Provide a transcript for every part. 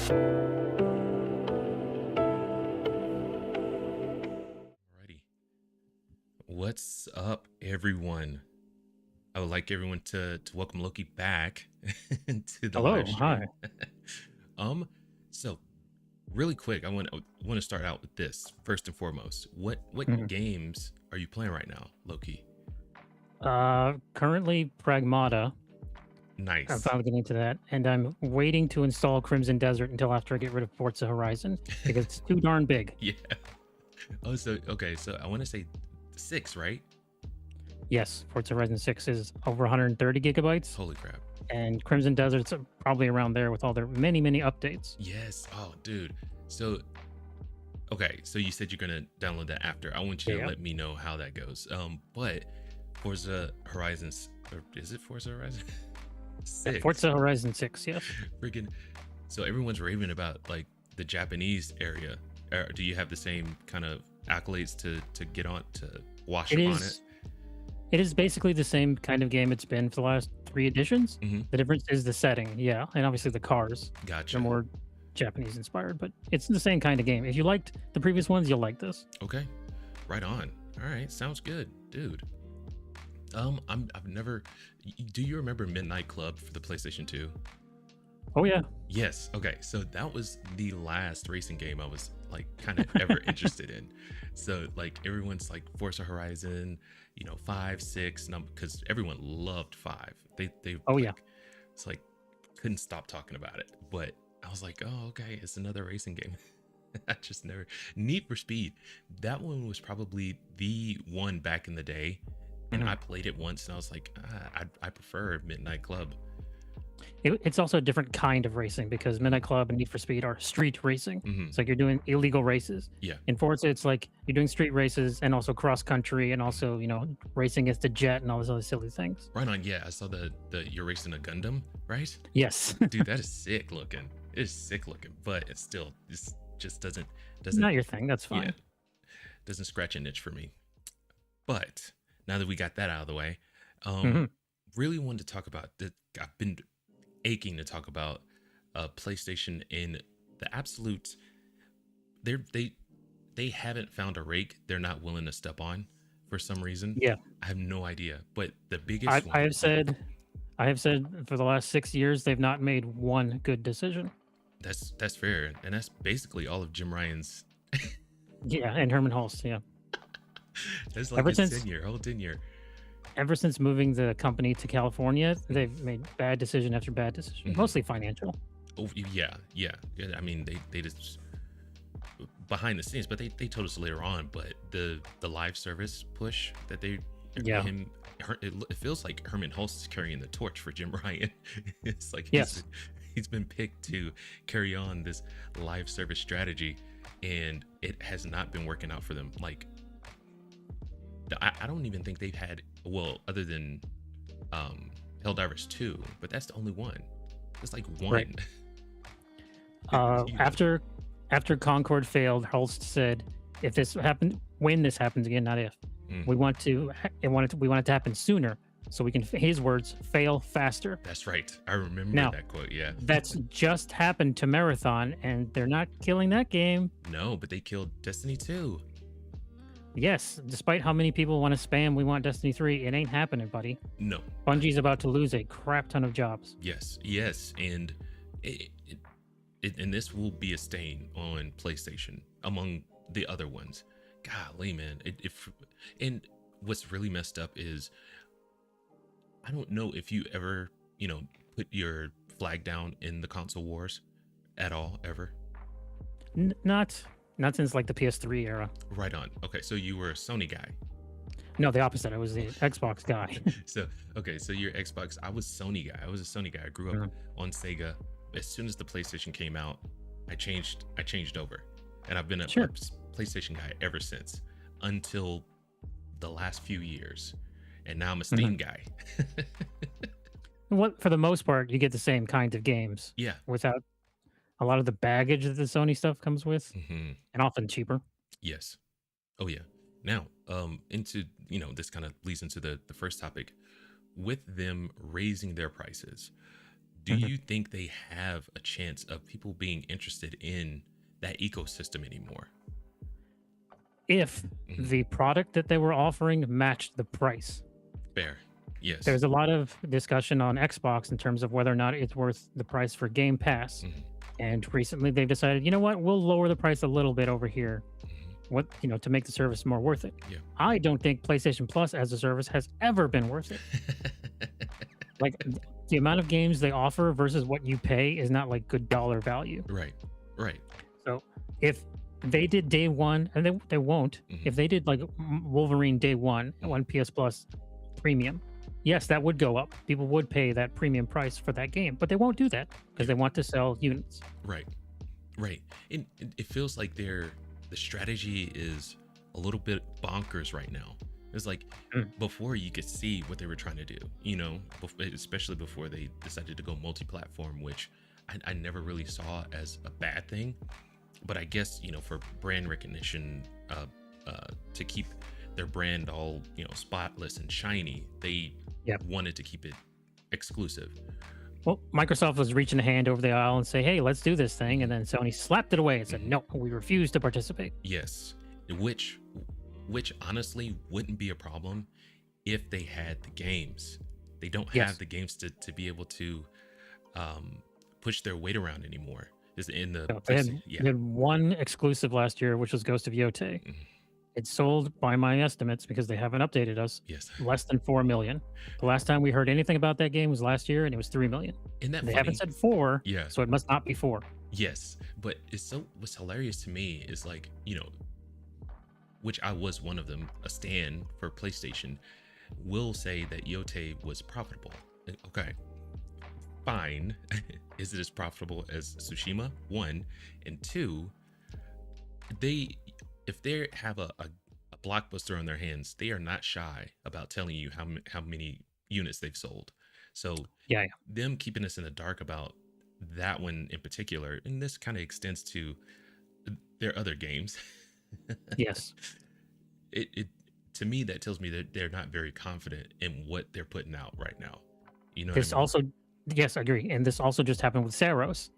Alrighty. What's up, everyone? I would like everyone to welcome Loki back to the Hello, live stream. hi. So really quick, I want to start out with this first and foremost. What Mhm. games are you playing right now, Loki? Currently Pragmata. I'm Nice. finally getting into that, and I'm waiting to install Crimson Desert until after I get rid of Forza Horizon because it's too darn big. Yeah. Oh, so okay. So I want to say 6, right? Yes, Forza Horizon 6 is over 130 gigabytes, Holy crap. and Crimson Desert's probably around there with all their many updates. Yes. Oh, dude. So okay, so you said you're gonna download that after. I want you to Yeah. let me know how that goes. But Forza Horizons, or is it Forza Horizon? 6. Forza Horizon 6, yes. Freaking. So everyone's raving about like the Japanese area. Do you have the same kind of accolades to get on to wash It upon it? is. It is basically the same kind of game it's been for the last 3 editions. Mm-hmm. The difference is the setting, yeah, and obviously the cars. Gotcha. They're more Japanese inspired, but it's the same kind of game. If you liked the previous ones, you'll like this. Okay, right on. All right, sounds good, dude. I've never. Do you remember Midnight Club for the PlayStation 2? Oh yeah. Yes. Okay. So that was the last racing game I was like kind of ever interested in. So like everyone's like Forza Horizon, 5, 6, because everyone loved 5. They Oh like, yeah. it's like couldn't stop talking about it. But I was like, oh okay, it's another racing game. I just never. Need for Speed. That one was probably the one back in the day, and Mhm. I played it once, and I was like, I prefer Midnight Club. It's also a different kind of racing because Midnight Club and Need for Speed are street racing. Hmm. It's like you're doing illegal races. Yeah. In Forza, it's like you're doing street races and also cross country and also racing against a jet and all those other silly things. Right on. Yeah, I saw the you're racing a Gundam, right? Yes. Dude, that is sick looking. It is sick looking, but it's still just doesn't Not your thing. That's yeah, fine. doesn't scratch an itch for me. But now that we got that out of the way, Mhm. really wanted to talk about that. I've been aching to talk about PlayStation in the absolute. They haven't found a rake they're not willing to step on for some reason. Yeah. I have no idea, but the biggest I, one. I have said for the last 6 years they've not made one good decision. That's fair, and that's basically all of Jim Ryan's. Yeah, and Herman Hulst. Yeah. That's like Ever his since whole tenure. ever since moving the company to California, they've made bad decision after bad decision, Mhm. mostly financial. Oh yeah. I mean, they just behind the scenes, but they told us later on. But the live service push that they Yeah. it feels like Herman Hulst is carrying the torch for Jim Ryan. It's like Yes. he's been picked to carry on this live service strategy, and it has not been working out for them. Like I don't even think they've had, well, other than Helldivers 2, but that's the only one. It's like one. Right. You know. After Concord failed, Hulst said, "If this happened, when this happens again, not if, Mm, we want it to happen sooner, so we can." His words, "fail faster." that's right. I remember Now, that quote. Yeah. that's just happened to Marathon, and they're not killing that game. No, but they killed Destiny 2. Yes, despite how many people want to spam, we want Destiny 3. It ain't happening, buddy. No. Bungie's about to lose a crap ton of jobs. Yes, and and this will be a stain on PlayStation among the other ones. Golly, man. And what's really messed up is I don't know if you ever, put your flag down in the console wars at all, ever. Not since like the PS3 era. Right on. Okay, so you were a Sony guy. No, the opposite. I was the Xbox guy. So you're Xbox. I was Sony guy. I was a Sony guy. I grew up Mhm. on Sega. As soon as the PlayStation came out, I changed over, and I've been a Sure. PlayStation guy ever since, until the last few years, and now I'm a Steam guy. What for the most part, you get the same kinds of games Yeah. without a lot of the baggage that the Sony stuff comes with, Hmm. and often cheaper. Yes. Oh yeah. Now, into this kind of leads into the first topic, with them raising their prices. do you think they have a chance of people being interested in that ecosystem anymore? If the product that they were offering matched the price. Fair. Yes. There's a lot of discussion on Xbox in terms of whether or not it's worth the price for Game Pass. And recently they've decided, you know what, we'll lower the price a little bit over here. To make the service more worth it. Yeah. I don't think PlayStation Plus as a service has ever been worth it. Like the amount of games they offer versus what you pay is not like good dollar value. Right. So if they did day one, and they won't, if they did like Wolverine day one PS Plus premium, yes, that would go up. People would pay that premium price for that game, but they won't do that because they want to sell units. Right. It feels like the strategy is a little bit bonkers right now. It's like before you could see what they were trying to do, especially before they decided to go multi-platform, which I never really saw as a bad thing. But I guess, for brand recognition, to keep their brand all, spotless and shiny, they wanted to keep it exclusive. Well, Microsoft was reaching a hand over the aisle and say, hey, let's do this thing. And then Sony slapped it away and said, no, we refuse to participate. Yes. Which honestly wouldn't be a problem if they had the games. They don't have the games to be able to push their weight around anymore. Is in the they had one exclusive last year, which was Ghost of Yotei. It sold, by my estimates, because they haven't updated us, less than 4 million. The last time we heard anything about that game was last year, and it was 3 million. They haven't said 4, so it must not be 4. Yes, but what's hilarious to me is like, which I was one of them, a stan for PlayStation, will say that Yotei was profitable. Okay, fine. Is it as profitable as Tsushima? 1, and 2, if they have a blockbuster on their hands, they are not shy about telling you how many units they've sold. So them keeping us in the dark about that one in particular, and this kind of extends to their other games. Yes. It to me, that tells me that they're not very confident in what they're putting out right now. This also, yes, I agree. And this also just happened with Saros.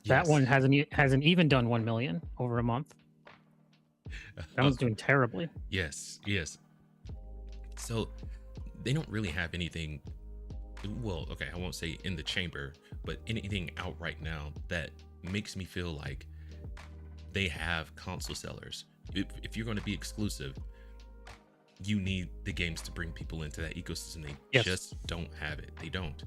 That one hasn't even done 1 million over a month. That one's doing terribly. Yes. So they don't really have anything. Well, okay, I won't say in the chamber, but anything out right now that makes me feel like they have console sellers. If you're going to be exclusive, you need the games to bring people into that ecosystem. They just don't have it. They don't.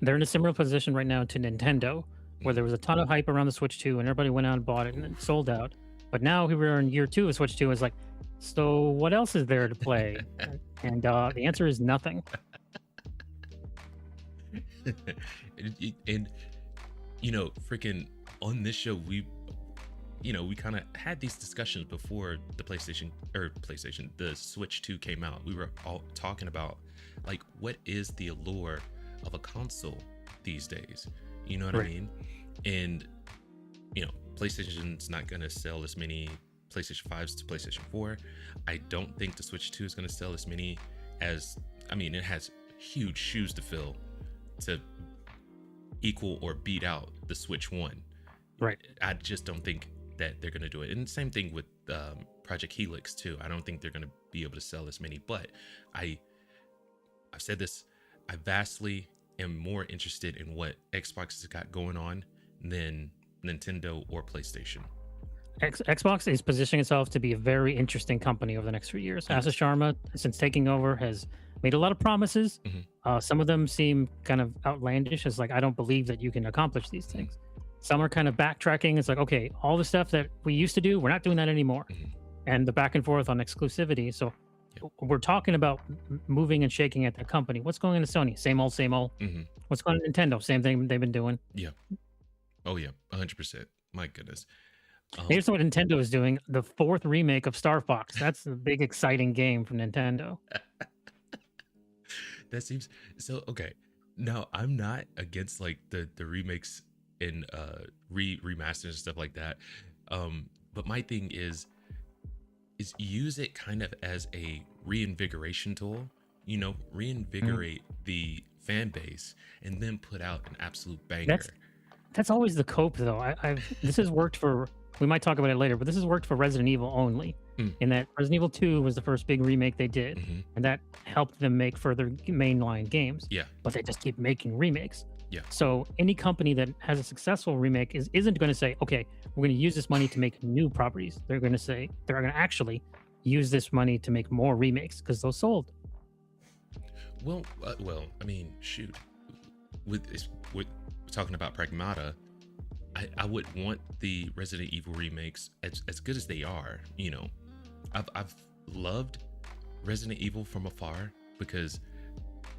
They're in a similar position right now to Nintendo, where there was a ton of hype around the Switch 2 and everybody went out and bought it and it sold out. But now we're in year 2 of Switch 2. It's like, so what else is there to play? And the answer is nothing. And freaking on this show, we kind of had these discussions before the Switch 2 came out. We were all talking about like, what is the allure of a console these days? You know what I mean? And PlayStation's not going to sell as many PlayStation 5s to PlayStation 4. I don't think the Switch 2 is going to sell as many as, it has huge shoes to fill to equal or beat out the Switch 1. Right. I just don't think that they're going to do it. And same thing with Project Helix too. I don't think they're going to be able to sell as many, but I've said this, I vastly am more interested in what Xbox has got going on than Nintendo or PlayStation. Xbox is positioning itself to be a very interesting company over the next few years. Asa Sharma, since taking over, has made a lot of promises. Some of them seem kind of outlandish, as like, I don't believe that you can accomplish these things. Some are kind of backtracking. It's like, okay, all the stuff that we used to do, we're not doing that anymore. And the back and forth on exclusivity. So we're talking about moving and shaking at that company. What's going on to Sony? Same old, same old. What's going on to Nintendo? Same thing they've been doing. Yeah. Oh yeah, 100%. My goodness. Here's what Nintendo is doing: the 4th remake of Star Fox. That's a big, exciting game from Nintendo. That seems so okay. Now, I'm not against like the remakes and remasters and stuff like that. But my thing is use it kind of as a reinvigoration tool. Reinvigorate the fan base and then put out an absolute banger. That's always the cope, though. This has worked for. We might talk about it later, but this has worked for Resident Evil only. In that Resident Evil 2 was the first big remake they did, and that helped them make further mainline games. Yeah. But they just keep making remakes. Yeah. So any company that has a successful remake isn't going to say, okay, we're going to use this money to make new properties. They're going to say they're going to actually use this money to make more remakes because those sold. Well, I mean, shoot. With talking about Pragmata, I would want the Resident Evil remakes as good as they are. You know, I've loved Resident Evil from afar because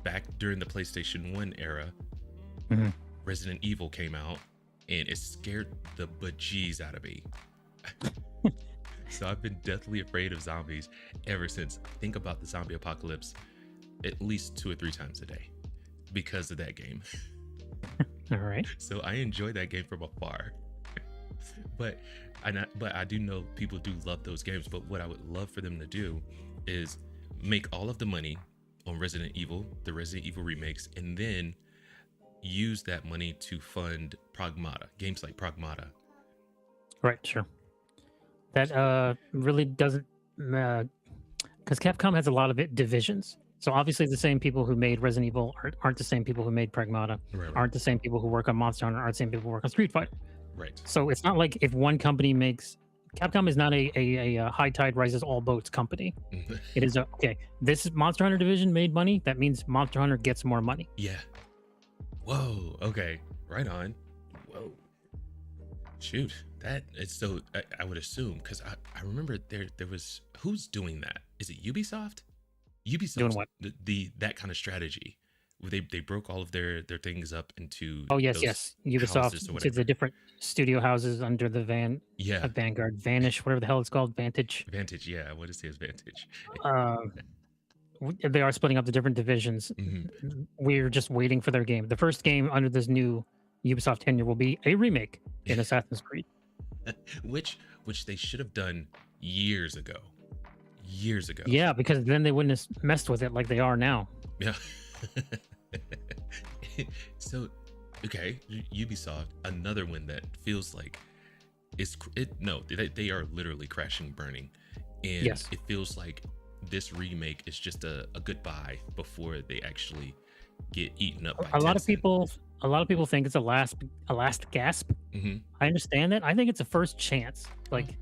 back during the PlayStation 1 era, Resident Evil came out and it scared the bejeez out of me. So I've been deathly afraid of zombies ever since. I think about the zombie apocalypse at least 2 or 3 times a day because of that game. All right. So I enjoy that game from afar. But I do know people do love those games. But what I would love for them to do is make all of the money on Resident Evil, the Resident Evil remakes, and then use that money to fund Pragmata, games like Pragmata. Right, sure. That really doesn't, because Capcom has a lot of divisions. So obviously the same people who made Resident Evil aren't the same people who made Pragmata, aren't the same people who work on Monster Hunter, aren't the same people who work on Street Fighter. Right. So it's not like if one company makes, Capcom is not a high tide rises all boats company. It is okay, this Monster Hunter division made money, that means Monster Hunter gets more money. Yeah. Whoa, okay, right on. Whoa. Shoot, that is so, I would assume, because I remember there was, who's doing that? Is it Ubisoft? Ubisoft Doing what? That kind of strategy. They broke all of their things up into yes Ubisoft to the different studio houses under the Vanguard, Vanish, whatever the hell it's called, Vantage, yeah, what is his Vantage? They are splitting up the different divisions. We're just waiting for their game. The first game under this new Ubisoft tenure will be a remake in Assassin's Creed, which they should have done years ago. Yeah, because then they wouldn't have messed with it like they are now. Yeah. So, okay, Ubisoft, another one that feels like they are literally crashing, burning, and it feels like this remake is just a goodbye before they actually get eaten up by a lot of people think it's a last gasp. I understand that. I think it's a first chance. Like,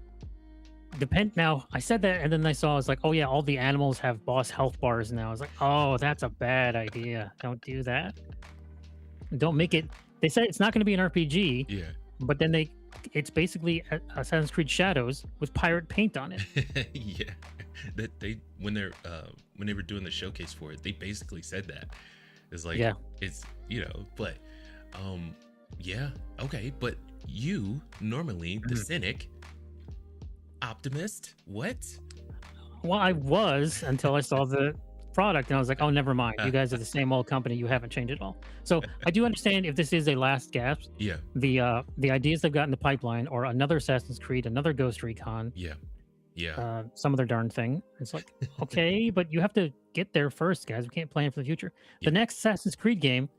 now I said that, and then I saw, it's like, oh yeah, all the animals have boss health bars now. I was like, oh, that's a bad idea. Don't do that. Don't make it. They said it's not going to be an RPG. Yeah. But then it's basically Assassin's Creed Shadows with pirate paint on it. Yeah. That when they were doing the showcase for it, they basically said that. It's like, it's, but yeah, okay, but you normally the cynic, optimist, what? Well, I was until I saw the product and I was like, oh, never mind, you guys are the same old company, you haven't changed at all. So I do understand if this is a last gasp. Yeah. The ideas they've got in the pipeline, or another Assassin's Creed, another Ghost Recon, some other darn thing. It's like, okay, but you have to get there first, guys. We can't plan for the future. The next Assassin's Creed game,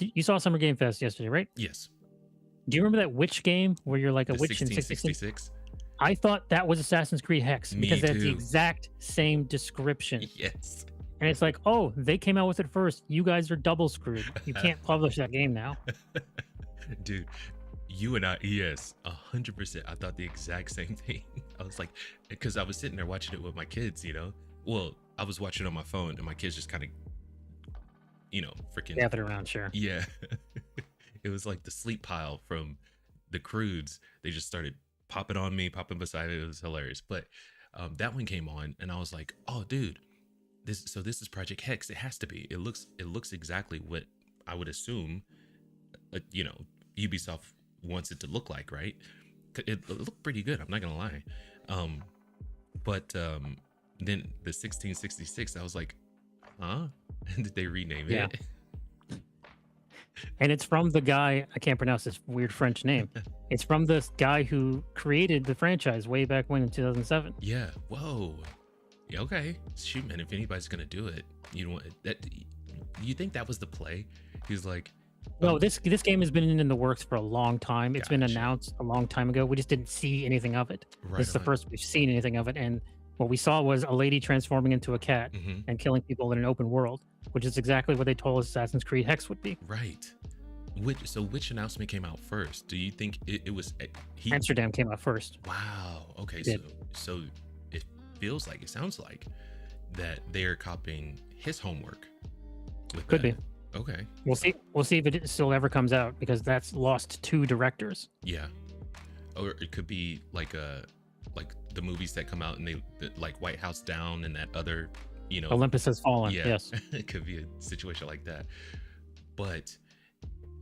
you saw Summer Game Fest yesterday, right? Yes. Do you remember that witch game where you're like a witch in 1666? I thought that was Assassin's Creed Hex because that's the too. exact same description. Yes. And it's like, oh, they came out with it first. You guys are double screwed. You can't publish that game now. Dude, you and I, yes, 100%. I thought the exact same thing. I was like, because I was sitting there watching it with my kids, Well, I was watching on my phone and my kids just kind of, freaking gathered around, sure. Yeah. It was like the sleep pile from the Crudes. They just started popping on me, popping beside me. It was hilarious. But that one came on and I was like, oh, dude, this is Project Hex. It has to be. It looks exactly what I would assume, Ubisoft wants it to look like, right? It looked pretty good, I'm not gonna lie. But then the 1666, I was like, huh? Did they rename it? And it's from the guy, I can't pronounce this weird French name. It's from this guy who created the franchise way back when in 2007. Yeah. Whoa. Yeah, okay. Shoot, man, if anybody's gonna do it, you know what? you think that was the play? He's like, No, this game has been in the works for a long time. It's been gotcha. announced a long time ago. We just didn't see anything of it. Right This is the on. first we've seen anything of it, and what we saw was a lady transforming into a cat Hmm. and killing people in an open world, which is exactly what they told us Assassin's Creed Hex would be. Right. Which announcement came out first? Do you think it was he? Amsterdam came out first. Wow. Okay. It So did. so it it sounds like that they're copying his homework with Could that. be. Okay. We'll see. We'll see if it still ever comes out because that's lost 2 directors. Yeah. Or it could be like the movies that come out and like White House Down and that other, you know, Olympus Has Fallen. yeah, Yes. it could be a situation like that. But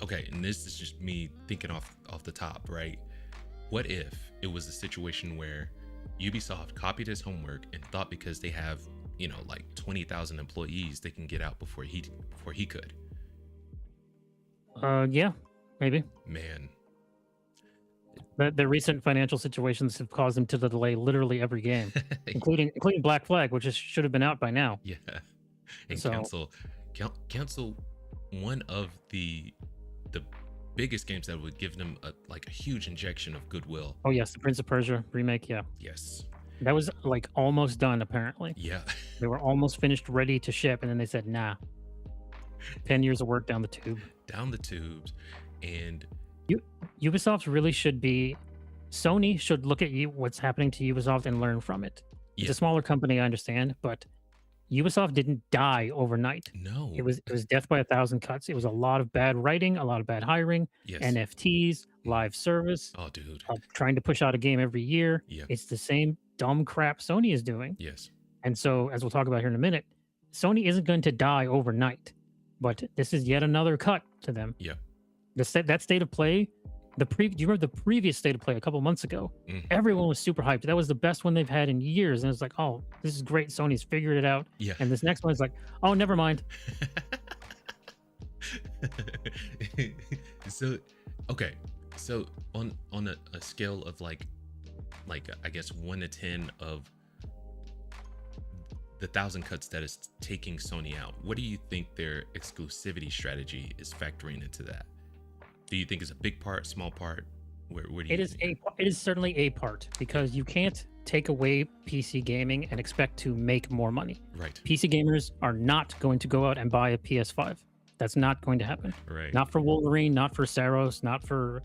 okay, and this is just me thinking off the top, right? What if it was a situation where Ubisoft copied his homework and thought because they have, you know, like 20,000 employees, they can get out before he could. Yeah, maybe. Man, The recent financial situations have caused them to delay literally every game, including Black Flag, which should have been out by now. yeah, and So cancel one of the biggest games that would give them a huge injection of goodwill. oh yes, the Prince of Persia remake. Yeah, Yes, that was like almost done. Apparently, yeah, they were almost finished, ready to ship, and then they said, "Nah, 10 years of work down the tube." down the tubes, and Ubisoft really should be. Sony should look at what's happening to Ubisoft and learn from it. It's yeah, a smaller company, I understand, but Ubisoft didn't die overnight. no, It was death by 1,000 cuts. It was a lot of bad writing, a lot of bad hiring, yes, NFTs, live service, oh, dude, trying to push out a game every year. yeah, It's the same dumb crap Sony is doing. yes, And so, as we'll talk about here in a minute, Sony isn't going to die overnight, but this is yet another cut to them. yeah, That state of play, do you remember the previous state of play a couple months ago? mhm, Everyone was super hyped. That was the best one they've had in years. And it's like, oh, this is great. Sony's figured it out. yeah. And this next one is like, oh, never mind. So okay, so on a scale of like I guess 1 to 10 of the 1,000 cuts that is taking Sony out, what do you think their exclusivity strategy is factoring into that? Do you think it's a big part, small part? Where do you think? It is certainly a part because you can't take away PC gaming and expect to make more money. Right, PC gamers are not going to go out and buy a PS5. That's not going to happen. right, Not for Wolverine, not for Saros, not for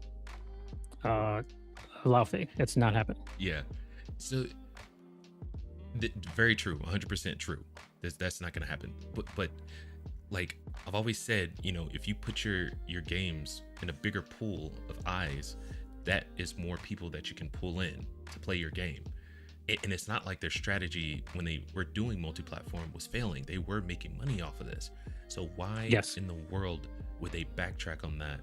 Laufey. It's not happening. yeah. So very true, 100% true. That's not gonna happen. But like I've always said, you know, if you put your games in a bigger pool of eyes, that is more people that you can pull in to play your game. And it's not like their strategy when they were doing multi-platform was failing. They were making money off of this. So why Yes. in the world would they backtrack on that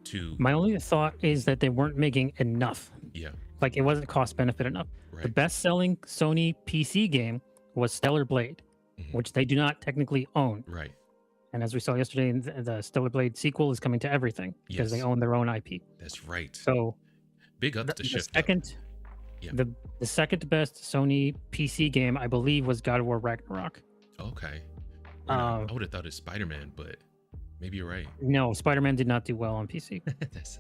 to My only thought is that they weren't making enough. yeah, Like it wasn't cost benefit enough. The right, best selling Sony PC game was Stellar Blade, mhm, which they do not technically own. right, And as we saw yesterday, the Stellar Blade sequel is coming to everything because they yes, own their own IP. that's right. So Big ups to the Shift Up. second, Yeah. the second best Sony PC game, I believe, was God of War Ragnarok. Okay. Uh, I would have thought it's Spider-Man, but maybe you're right. No, Spider-Man did not do well on PC, That's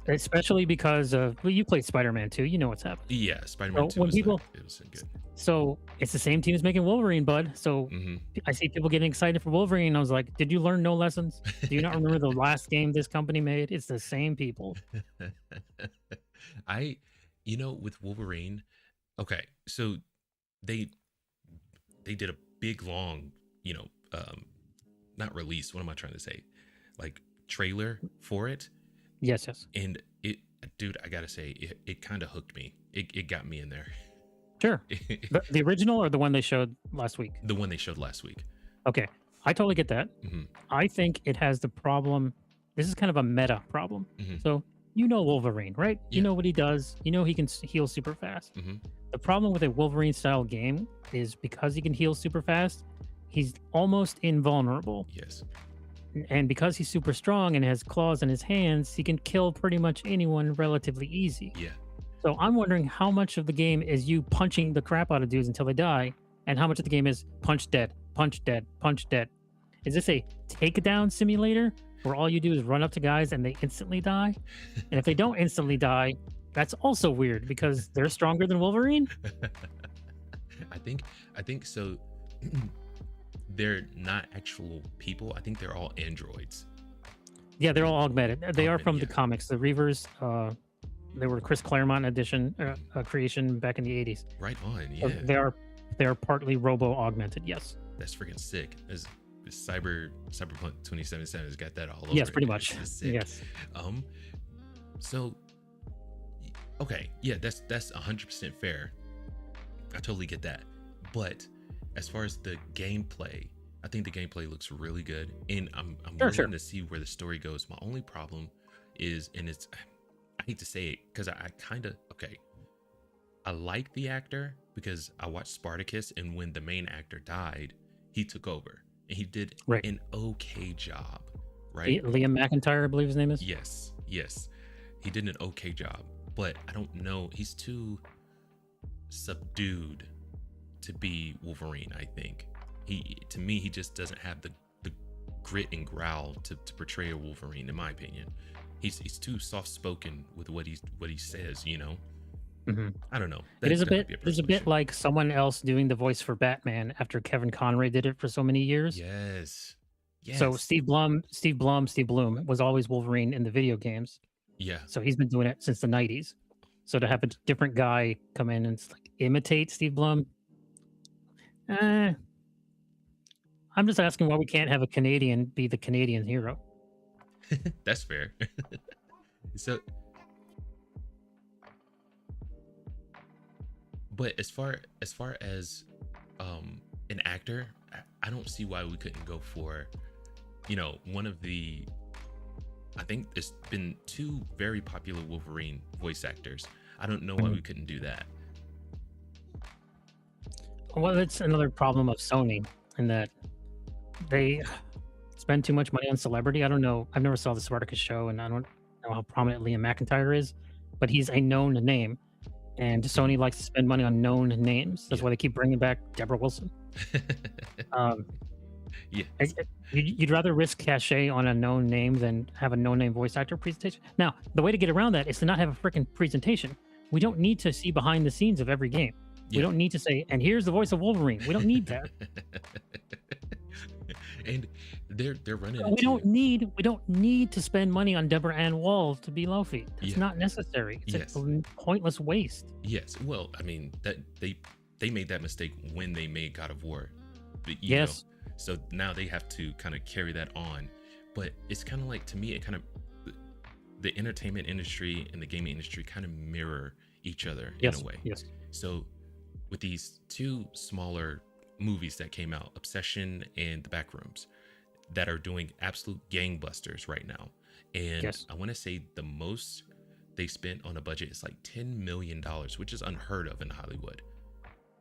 especially because of well, you played Spider-Man too. You know what's happening. yeah, Spider-Man So 2 when was people, it was good. so it's the same team as making Wolverine, bud. So Hmm. I see people getting excited for Wolverine. And I was like, did you learn no lessons? Do you not remember the last game this company made? It's the same people. I, you know, with Wolverine, okay, so they did a big long, you know, not release. What am I trying to say? Like trailer for it, Yes, yes. and it, dude, I gotta say, it kind of hooked me. It got me in there. Sure. The original or the one they showed last week? The one they showed last week. Okay. I totally get that. Hmm. I think it has the problem. This is kind of a meta problem. Hmm. So, you know Wolverine, right? You Yeah. know what he does. You know he can heal super fast. Hmm. The problem with a Wolverine style game is because he can heal super fast, he's almost invulnerable. Yes. And because he's super strong and has claws in his hands, he can kill pretty much anyone relatively easy. Yeah. So I'm wondering how much of the game is you punching the crap out of dudes until they die, and how much of the game is punch dead, punch dead, punch dead. is this a takedown simulator where all you do is run up to guys and they instantly die? And if they don't instantly die, that's also weird because they're stronger than Wolverine. I think I think so. They're not actual people. I think they're all androids. Yeah, they're all augmented. They are Augmented, from the yeah. comics. The Reavers, they were Chris Claremont edition creation back in the 80s. Right on, So yeah. they are partly robo augmented. Yes. That's freaking sick. As Cyberpunk 2077 has got that all over. Yes, pretty it. much. It's sick. Yes. Um, so okay, yeah, that's 100% fair. I totally get that. But as far as the gameplay, I think the gameplay looks really good, and I'm Sure. willing to see where the story goes. My only problem is, and it's, I hate to say it because I kind of, okay, I like the actor because I watched Spartacus, and when the main actor died, he took over and he did Right. an okay job, right? Liam McIntyre, I believe his name is. Yes, he did an okay job, but I don't know, he's too subdued to be Wolverine. I think to me, he just doesn't have the grit and growl to portray a Wolverine, in my opinion. He's too soft spoken with what he says, you know. Hmm. I don't know. It is a That might bit. be There's a personal bit issue. like someone else doing the voice for Batman after Kevin Conroy did it for so many years. Yes. So Yes. Steve Bloom was always Wolverine in the video games. Yeah. So he's been doing it since the 90s. So to have a different guy come in and like imitate Steve Blum, I'm just asking why we can't have a Canadian be the Canadian hero. That's fair. So, but as an actor, I don't see why we couldn't go for, one of the, I think there's been two very popular Wolverine voice actors. I don't know why Mhm. we couldn't do that. Well, that's another problem of Sony in that they spend too much money on celebrity. I don't know. I've never saw the Spartacus show, and I don't know how prominent Liam McIntyre is, but he's a known name, and Sony likes to spend money on known names. That's Yeah. why they keep bringing back Deborah Wilson. Um, Yes. you'd rather risk cachet on a known name than have a known name voice actor presentation. Now, the way to get around that is to not have a freaking presentation. We don't need to see behind the scenes of every game. We Yeah. don't need to say, and here's the voice of Wolverine. We don't need that. And they're running We don't need to spend money on Deborah Ann Wall to be Laufey. That's Yeah. not necessary. It's Yes. a pointless waste. Yes. Well, I mean, that they made that mistake when they made God of War. But, Yes. so now they have to kind of carry that on. But it's kind of like, to me, it kind of, the entertainment industry and the gaming industry kind of mirror each other Yes. in a way. Yes. So with these two smaller movies that came out, Obsession and The Backrooms, that are doing absolute gangbusters right now. And Yes. I want to say the most they spent on a budget is like $10 million, which is unheard of in Hollywood.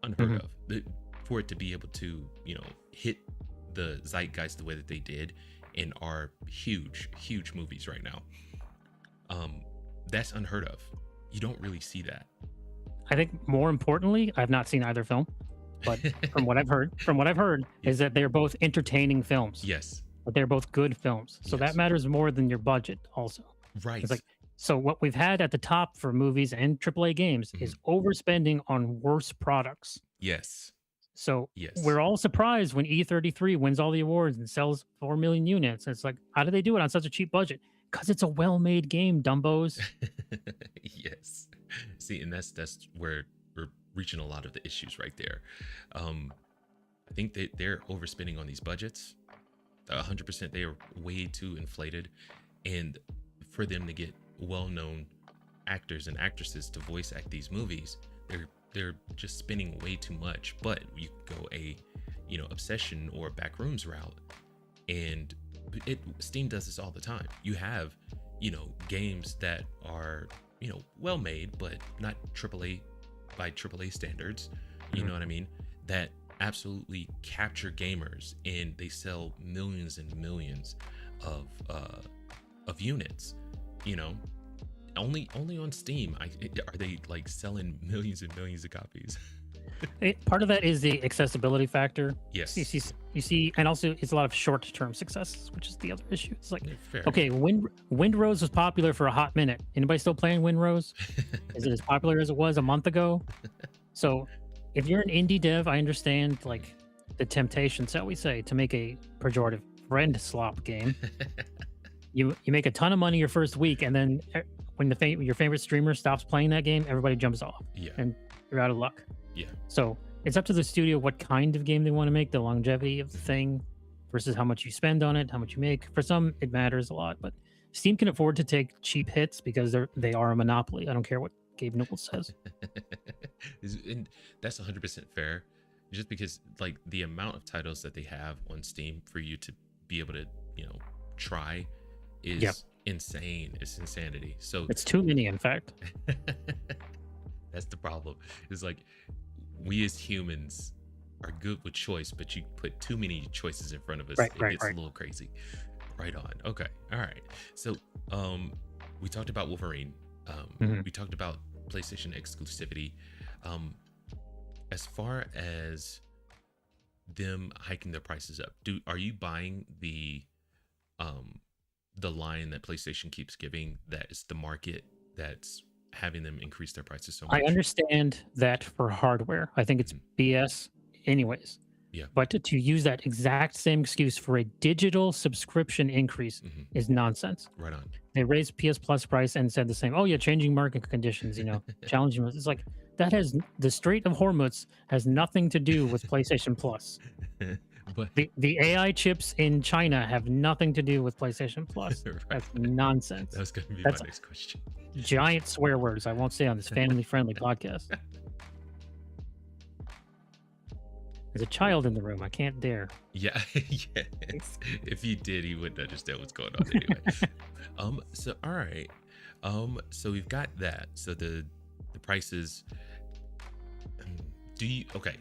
Unheard Mhm. of. For it to be able to, hit the zeitgeist the way that they did and are huge, huge movies right now. That's unheard of. You don't really see that. I think more importantly, I've not seen either film, but from what I've heard is that they're both entertaining films. Yes. But they're both good films. So Yes. that matters more than your budget also. Right. It's like, so what we've had at the top for movies and AAA games is overspending on worse products. Yes. So Yes. we're all surprised when E33 wins all the awards and sells 4 million units. It's like, how do they do it on such a cheap budget? Because it's a well-made game, dumbos. Yes. See, and that's where we're reaching a lot of the issues right there. I think that they're overspending on these budgets. 100%, they are way too inflated, and for them to get well-known actors and actresses to voice act these movies, they're just spending way too much. But you go a Obsession or Backrooms route, and Steam does this all the time. You have games that are well made, but not AAA by AAA standards. You know what I mean? That absolutely capture gamers, and they sell millions and millions of units. Only on Steam are they like selling millions and millions of copies. Part of that is the accessibility factor. Yes. You see, and also it's a lot of short-term successes, which is the other issue. It's like, Fair. okay, Windrose was popular for a hot minute. Anybody still playing Windrose? Is it as popular as it was a month ago? So, if you're an indie dev, I understand like the temptation, shall we say, to make a pejorative friend slop game. You make a ton of money your first week, and then when your favorite streamer stops playing that game, everybody jumps off, and you're out of luck. Yeah. So it's up to the studio what kind of game they want to make, the longevity of the thing versus how much you spend on it, how much you make. For some, it matters a lot, but Steam can afford to take cheap hits because they are a monopoly. I don't care what Gabe Newell says. And that's 100% fair. Just because like the amount of titles that they have on Steam for you to be able to, try is insane. It's insanity. So it's too many, in fact. That's the problem. It's like we as humans are good with choice, but you put too many choices in front of us, it gets a little crazy. Right on. Okay. All right. So we talked about Wolverine. We talked about PlayStation exclusivity. As far as them hiking their prices up, are you buying the line that PlayStation keeps giving, that it's the market that's having them increase their prices so much? I understand that for hardware. I think it's BS anyways. Yeah. But to use that exact same excuse for a digital subscription increase is nonsense. Right on. They raised PS Plus price and said the same. Oh yeah, changing market conditions, challenging. It's like that has the Strait of Hormuz has nothing to do with PlayStation Plus. But the AI chips in China have nothing to do with PlayStation Plus. That's nonsense. That was going to be my next question. Giant swear words I won't say on this family-friendly podcast. There's a child in the room. I can't dare. Yeah, yes. If he did, he wouldn't understand what's going on anyway. So all right. So we've got that. So the prices.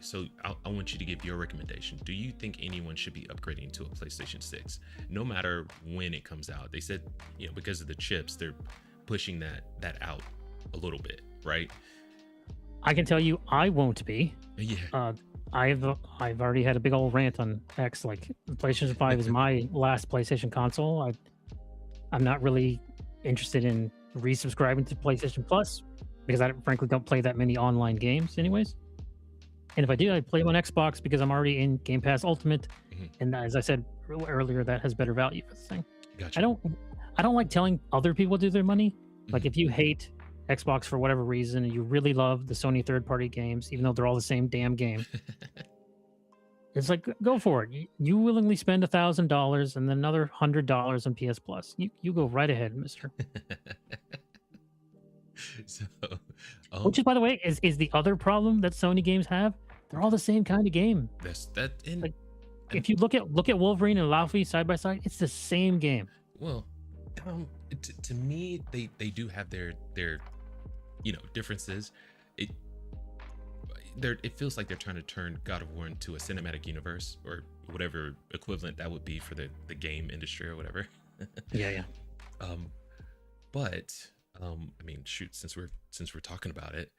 So I want you to give your recommendation. Do you think anyone should be upgrading to a PlayStation 6, no matter when it comes out? They said, because of the chips, they're pushing that out a little bit, right? I can tell you, I won't be. Yeah. I've already had a big old rant on X. Like, PlayStation 5 is my last PlayStation console. I'm not really interested in resubscribing to PlayStation Plus because I frankly don't play that many online games anyways. And if I do, I play them on Xbox because I'm already in Game Pass Ultimate. And as I said earlier, that has better value for the thing. Gotcha. I don't like telling other people to do their money. Like, if you hate Xbox for whatever reason and you really love the Sony third-party games, even though they're all the same damn game, it's like, go for it. You willingly spend $1,000 and then another $100 on PS Plus. You go right ahead, mister. So, which is, by the way, is the other problem that Sony games have. They're all the same kind of game. If you look at Wolverine and Laufey side by side, it's the same game. Well, to me, they do have their differences. It feels like they're trying to turn God of War into a cinematic universe, or whatever equivalent that would be for the game industry or whatever. Yeah. But I mean, shoot, since we're talking about it,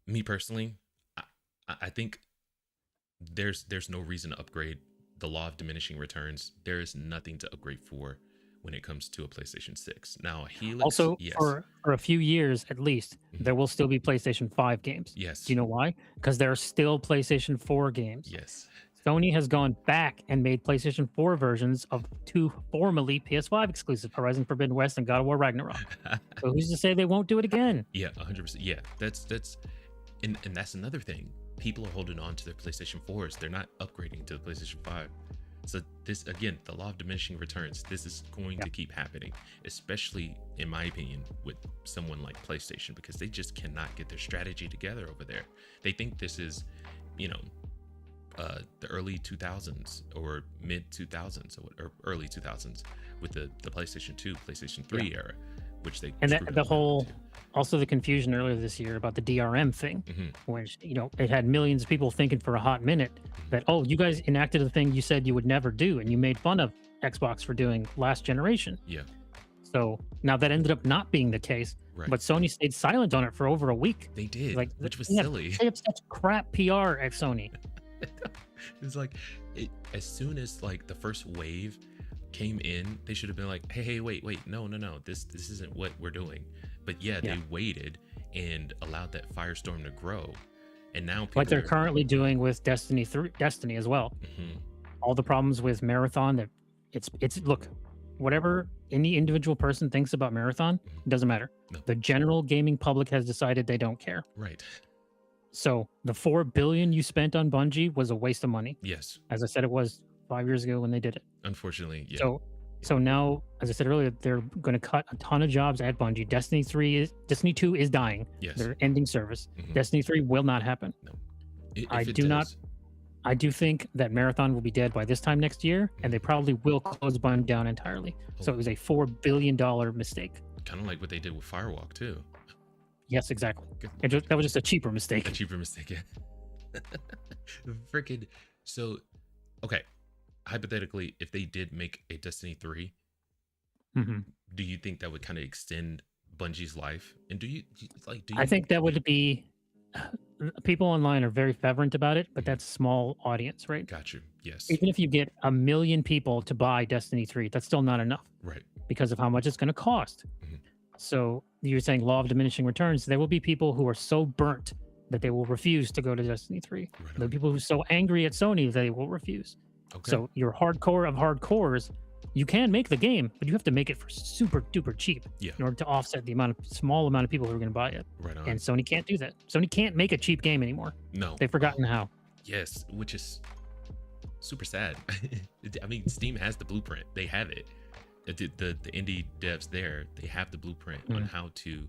me personally, I think there's no reason to upgrade. The law of diminishing returns. There is nothing to upgrade for when it comes to a PlayStation 6. Now, Helix, also, yes. for a few years at least, there will still be PlayStation 5 games. Yes. Do you know why? Because there are still PlayStation 4 games. Yes. Sony has gone back and made PlayStation 4 versions of two formerly PS5 exclusive, Horizon Forbidden West and God of War Ragnarok. So who's to say they won't do it again? Yeah, 100%. Yeah, that's and that's another thing. People are holding on to their PlayStation 4s. They're not upgrading to the PlayStation 5. So this, again, the law of diminishing returns, this is going to keep happening, especially in my opinion with someone like PlayStation, because they just cannot get their strategy together over there. They think this is, the early 2000s or mid 2000s or early 2000s with the PlayStation 2, PlayStation 3 era, which they, and the whole also the confusion earlier this year about the DRM thing, which it had millions of people thinking for a hot minute that, oh, you guys enacted a thing you said you would never do, and you made fun of Xbox for doing last generation. Yeah. So now that ended up not being the case, Right. but Sony stayed silent on it for over a week. They did, Like, which was they have, silly. they have such crap PR at Sony. It's like as soon as like the first wave came in, they should have been like, hey, wait, no, this isn't what we're doing. But yeah, they waited and allowed that firestorm to grow, and now people Like they're currently doing with Destiny as well. All the problems with Marathon, that it's look, whatever any individual person thinks about Marathon, it doesn't matter. No. The general gaming public has decided they don't care. Right. So the $4 billion you spent on Bungie was a waste of money. Yes. As I said, it was 5 years ago when they did it. Unfortunately, yeah. So now, as I said earlier, they're going to cut a ton of jobs at Bungie. Destiny 2 is dying. Yes. They're ending service. Destiny 3 will not happen. No. I do think that Marathon will be dead by this time next year, and they probably will close Bungie down entirely. So it was a $4 billion mistake. Kind of like what they did with Firewalk too. Yes, exactly. That was just a cheaper mistake. A cheaper mistake, yeah. Freaking. So, okay. Hypothetically, if they did make a Destiny 3, do you think that would kind of extend Bungie's life? And I think that would be, people online are very fervent about it, but that's a small audience, right? Got you. Yes. Even if you get 1 million people to buy Destiny 3, that's still not enough. Right. Because of how much it's going to cost. So you're saying law of diminishing returns. There will be people who are so burnt that they will refuse to go to Destiny 3. Right. There are people who are so angry at Sony that they will refuse. Okay. So your hardcore of hardcores, you can make the game, but you have to make it for super duper cheap in order to offset the small amount of people who are going to buy it. Right on. And Sony can't do that. Sony can't make a cheap game anymore. No. They've forgotten how. Yes, which is super sad. I mean, Steam has the blueprint. They have it. The indie devs there, they have the blueprint on how to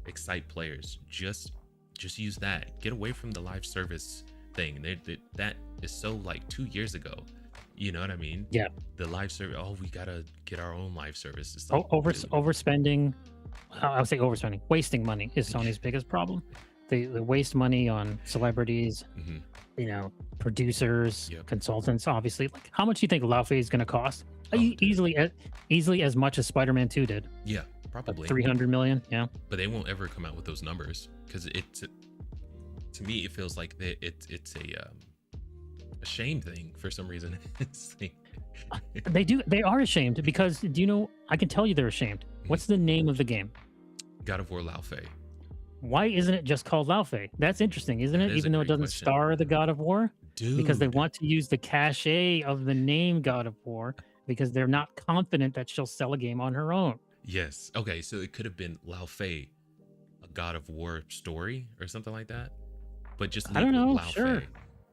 excite players. Just use that. Get away from the live service thing. That is so like 2 years ago. You know what I mean? Yeah. The live service. Oh, we gotta get our own live service. It's like, overspending. I would say overspending. Wasting money is Sony's biggest problem. They waste money on celebrities, producers, consultants. Obviously, like how much do you think Laufey is going to cost? Easily as much as Spider-Man 2 did. Yeah, probably 300 million. Yeah, but they won't ever come out with those numbers because to me it feels like it's a shame thing for some reason. They are ashamed because, do you know? I can tell you they're ashamed. What's the name of the game? God of War Laufey. Why isn't it just called Laufey? That's interesting, isn't it? Even though it doesn't star the God of War, because they want to use the cachet of the name God of War. Because they're not confident that she'll sell a game on her own. Yes. Okay, so it could have been Laufey, a God of War story or something like that. But just I don't know. Laufey, sure.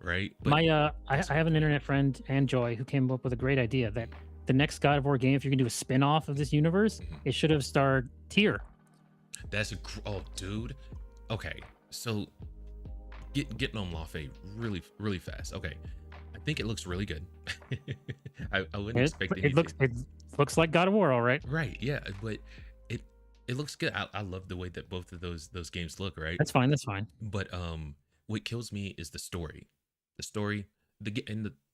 Right? But I have an internet friend, Ann Joy, who came up with a great idea that the next God of War game, if you're gonna do a spin-off of this universe, it should have starred Tyr. That's dude. Okay, so getting on Laufey really fast. Okay. I think it looks really good. I wouldn't expect anything. It looks like God of War, all right. Right, yeah, but it looks good. I love the way that both of those games look, right? That's fine. But what kills me is the story.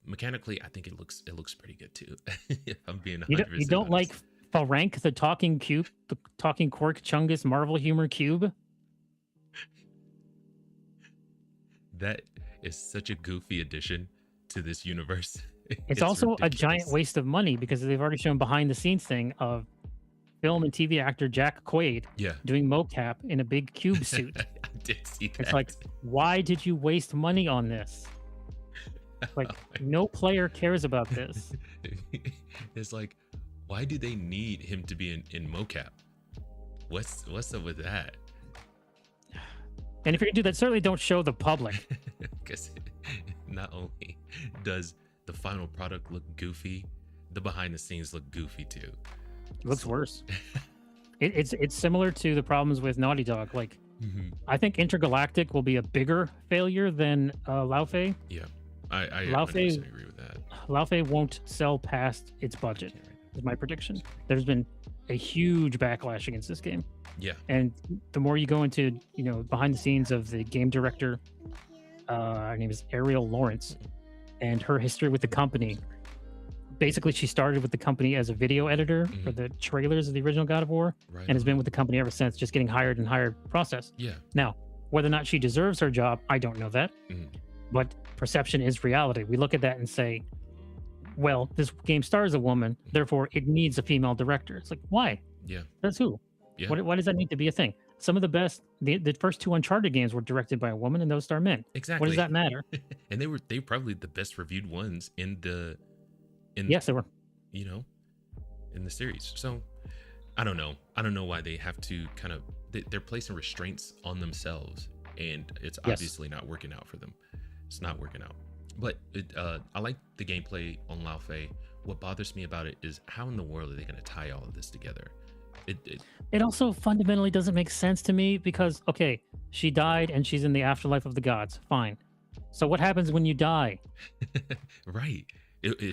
Mechanically, I think it looks pretty good too. If I'm being 100% you don't honest. like Phranque, the talking cube, the talking Quark Chungus Marvel humor cube? That is such a goofy addition to this universe. It's also ridiculous. a giant waste of money because they've already shown behind the scenes thing of film and TV actor Jack Quaid doing mocap in a big cube suit. I did see that. It's like, why did you waste money on this? Like, no player cares about this. It's like, why do they need him to be in mocap? What's up with that? And if you're gonna do that, certainly don't show the public. Because not only does the final product look goofy, the behind the scenes look goofy too. It looks worse. It's similar to the problems with Naughty Dog. Like, I think Intergalactic will be a bigger failure than Laufey. Yeah, I Laufey, 100% agree with that. Laufey won't sell past its budget. Is my prediction. There's been a huge backlash against this game. Yeah. And the more you go into, behind the scenes of the game director, her name is Ariel Lawrence, and her history with the company, basically she started with the company as a video editor for the trailers of the original God of War, Right. and has been with the company ever since, just getting hired and hired process. Yeah. Now, whether or not she deserves her job, I don't know that. But perception is reality. We look at that and say, well, this game stars a woman, therefore it needs a female director. It's like, why? Yeah. That's who? Yeah. Why does that need to be a thing? Some of the best, the first 2 Uncharted games were directed by a woman, and those star men. Exactly. What does that matter? And they probably the best reviewed ones in yes, they were. You know, in the series. So I don't know why they have to kind of they're placing restraints on themselves, and it's obviously not working out for them. It's not working out. But I like the gameplay on Laufey. What bothers me about it is how in the world are they going to tie all of this together? It also fundamentally doesn't make sense to me because, okay, she died and she's in the afterlife of the gods. Fine. So what happens when you die? Right.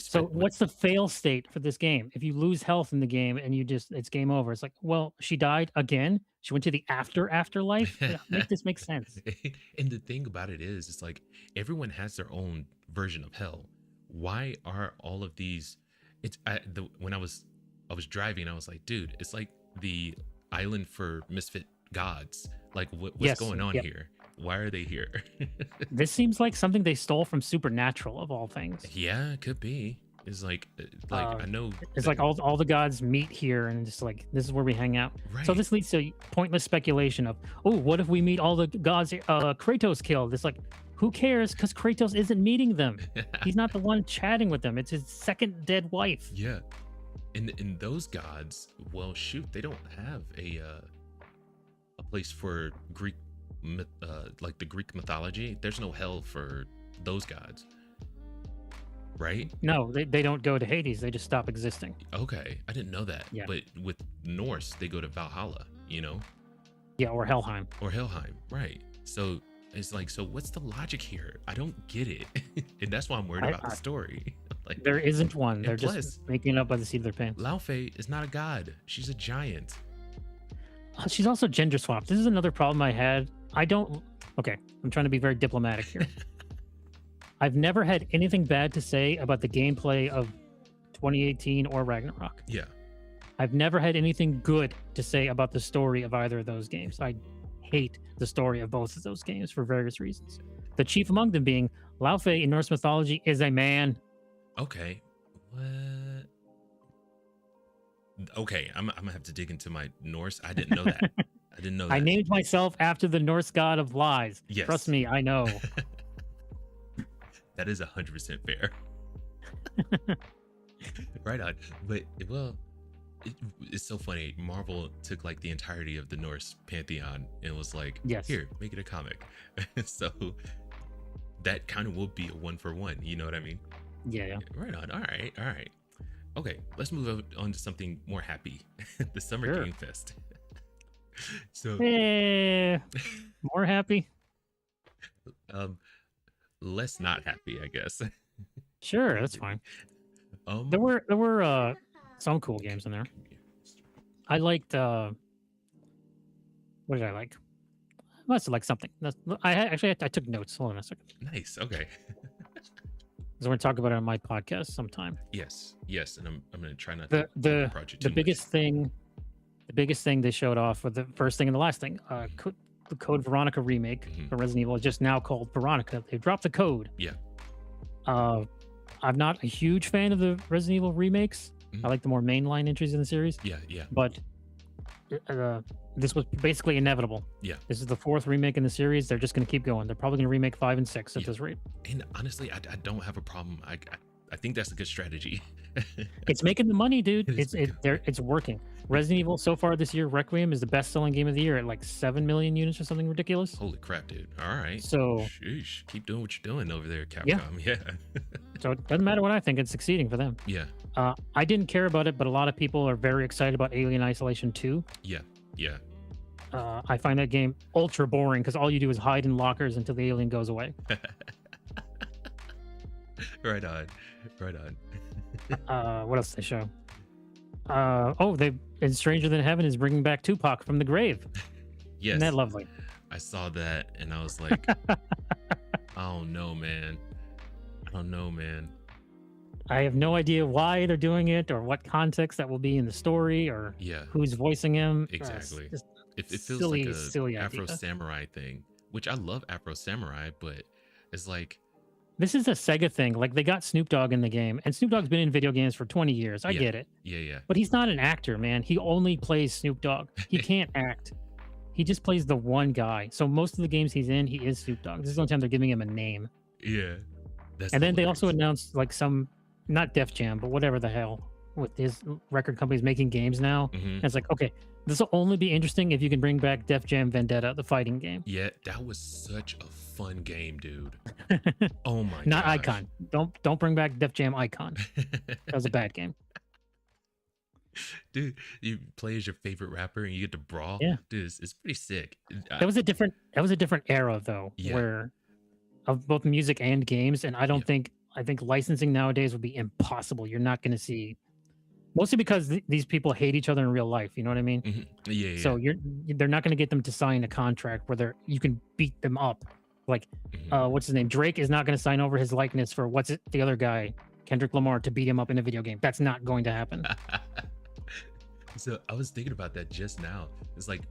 So what's the fail state for this game? If you lose health in the game and it's game over, it's like, well, she died again. She went to the afterlife. Make this make sense. And the thing about it is, it's like everyone has their own version of hell. Why are all of these? When I was driving, I was like, dude, it's like the island for misfit gods. Like what's going on here? Why are they here? This seems like something they stole from Supernatural, of all things. Yeah, it could be. It's like I know it's like all the gods meet here, and just like this is where we hang out. Right. So this leads to pointless speculation of, oh, what if we meet all the gods Kratos killed? It's like, who cares? Because Kratos isn't meeting them. He's not the one chatting with them. It's his second dead wife. Yeah. And those gods, well, shoot, they don't have a place for Greek like the Greek mythology. There's no hell for those gods, right? No, they don't go to Hades. They just stop existing. Okay, I didn't know that. Yeah. But with Norse, they go to Valhalla, you know? Yeah, or Helheim. Right. So it's like, so what's the logic here? I don't get it. And that's why I'm worried about the story. Like, there isn't one. They're just making it up by the seat of their pants. Laufey is not a god. She's a giant. She's also gender swapped. This is another problem I had. Okay, I'm trying to be very diplomatic here. I've never had anything bad to say about the gameplay of 2018 or Ragnarok. Yeah. I've never had anything good to say about the story of either of those games. I hate the story of both of those games for various reasons. The chief among them being Laufey in Norse mythology is a man. Okay. What? Okay, I'm gonna have to dig into my Norse. I didn't know that. I didn't know that. I named myself after the Norse god of lies. Yes. Trust me, I know. That is 100% fair. Right on. But, well, it's so funny. Marvel took like the entirety of the Norse pantheon and was like, yes, here, make it a comic. So that kind of will be a 1-for-1. You know what I mean? Yeah. Right on. All right. Okay, let's move on to something more happy. The Summer Game Fest. So more happy? Less not happy, I guess. Sure, that's fine. There were some cool games in there. I liked what did I like? I must have liked something. I took notes. Hold on a second. Nice. Okay. So we're gonna talk about it on my podcast sometime. Yes, and I'm gonna try not to the biggest thing. The biggest thing they showed off, or the first thing and the last thing, the Code Veronica remake for Resident Evil is just now called Veronica. They've dropped the code. Yeah. I'm not a huge fan of the Resident Evil remakes. I like the more mainline entries in the series. Yeah. But this was basically inevitable. Yeah. This is the 4th remake in the series. They're just going to keep going. They're probably going to remake 5 and 6 at this rate. And honestly, I don't have a problem. I think that's a good strategy. It's making the money, dude. It's working. Resident Evil so far this year, Requiem is the best-selling game of the year at like 7 million units or something ridiculous. Holy crap, dude! All right, so sheesh, keep doing what you're doing over there, Capcom. Yeah. So it doesn't matter what I think; it's succeeding for them. Yeah. I didn't care about it, but a lot of people are very excited about Alien Isolation 2. Yeah. I find that game ultra boring because all you do is hide in lockers until the alien goes away. Right on. What else did they show? And Stranger Than Heaven is bringing back Tupac from the grave. Yes. Isn't that lovely? I saw that and I was like, I don't know, man. I have no idea why they're doing it or what context that will be in the story or Yeah, who's voicing him. It's exactly. just It feels like a silly Afro idea. Samurai thing, which I love Afro Samurai, but it's like, This is a Sega thing. Like they got Snoop Dogg in the game, and Snoop Dogg's been in video games for 20 years. I yeah, get it. yeah, But he's not an actor, man. He only plays Snoop Dogg. He yeah, can't act. He just plays the one guy. So most of the games he's in, he is Snoop Dogg. This is the only time they're giving him a name. yeah. That's And then they also hilarious. announced like some, not Def Jam, but whatever the hell, with his record companies making games now. Hmm. And it's like, okay, this will only be interesting if you can bring back Def Jam Vendetta, the fighting game. Yeah, that was such a fun game, dude. Oh my Not gosh. Icon. Don't bring back Def Jam Icon. That was a bad game. Dude, you play as your favorite rapper and you get to brawl. Yeah. Dude, it's pretty sick. That was a different era though, Yeah. where of both music and games. And I don't think I think licensing nowadays would be impossible. You're not going to see, mostly because these people hate each other in real life. You know what I mean? Mhm. Yeah. So they're not going to get them to sign a contract where you can beat them up. Like, Mhm. what's his name? Drake is not going to sign over his likeness for the other guy, Kendrick Lamar, to beat him up in a video game. That's not going to happen. So I was thinking about that just now. It's like,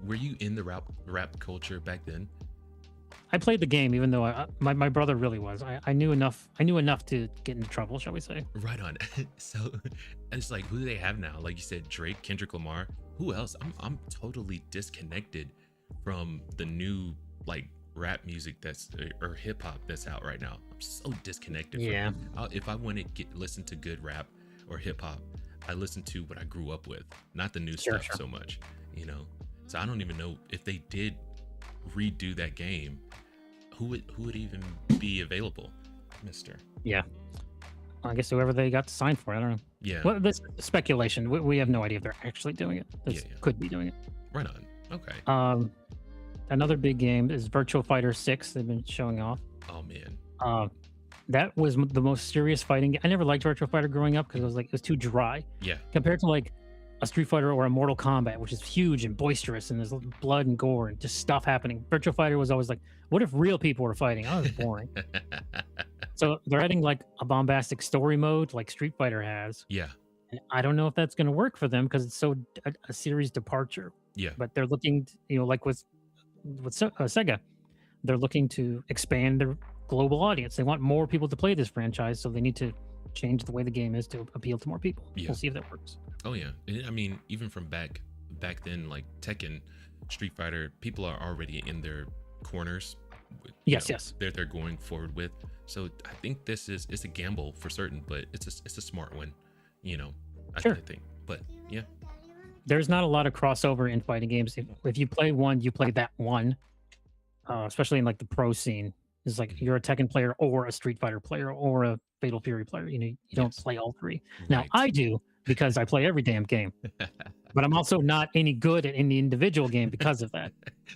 were you in the rap culture back then? I played the game, even though my brother really was. I knew enough. I knew enough to get into trouble, shall we say? Right on. So it's like, who do they have now? Like you said, Drake, Kendrick Lamar. Who else? I'm totally disconnected from the new like rap music or hip hop that's out right now. I'm so disconnected. Yeah. If I want to listen to good rap or hip hop, I listen to what I grew up with, not the new Sure, stuff so much. You know, so I don't even know if they did redo that game, who would even be available, Mister. Yeah. I guess whoever they got to sign for, I don't know. Yeah. Well, this speculation. We have no idea if they're actually doing it. They Yeah. could be doing it. Right on. Okay. Another big game is Virtual Fighter 6. They've been showing off. Oh man. That was the most serious fighting game. I never liked Virtual Fighter growing up because it was too dry Yeah. compared to like a Street Fighter or a Mortal Kombat, which is huge and boisterous and there's blood and gore and just stuff happening. Virtual Fighter was always like, what if real people were fighting? Oh, that's boring. So they're adding like a bombastic story mode like Street Fighter has. Yeah. And I don't know if that's going to work for them because it's so a series departure. Yeah. But they're looking, like with Sega, they're looking to expand their global audience. They want more people to play this franchise, so they need to change the way the game is to appeal to more people. Yeah. We'll see if that works. Oh yeah. I mean, even from back then, like Tekken, Street Fighter, people are already in their corners. Yes. They're going forward with. So I think it's a gamble for certain, but it's a smart one. I Sure. think. But yeah. There's not a lot of crossover in fighting games. If you play one, you play that one. Especially in like the pro scene, is like you're a Tekken player or a Street Fighter player or a Fatal Fury player. You don't Yes. play all three. Now Right. I do because I play every damn game, but I'm also not any good at any individual game because of that.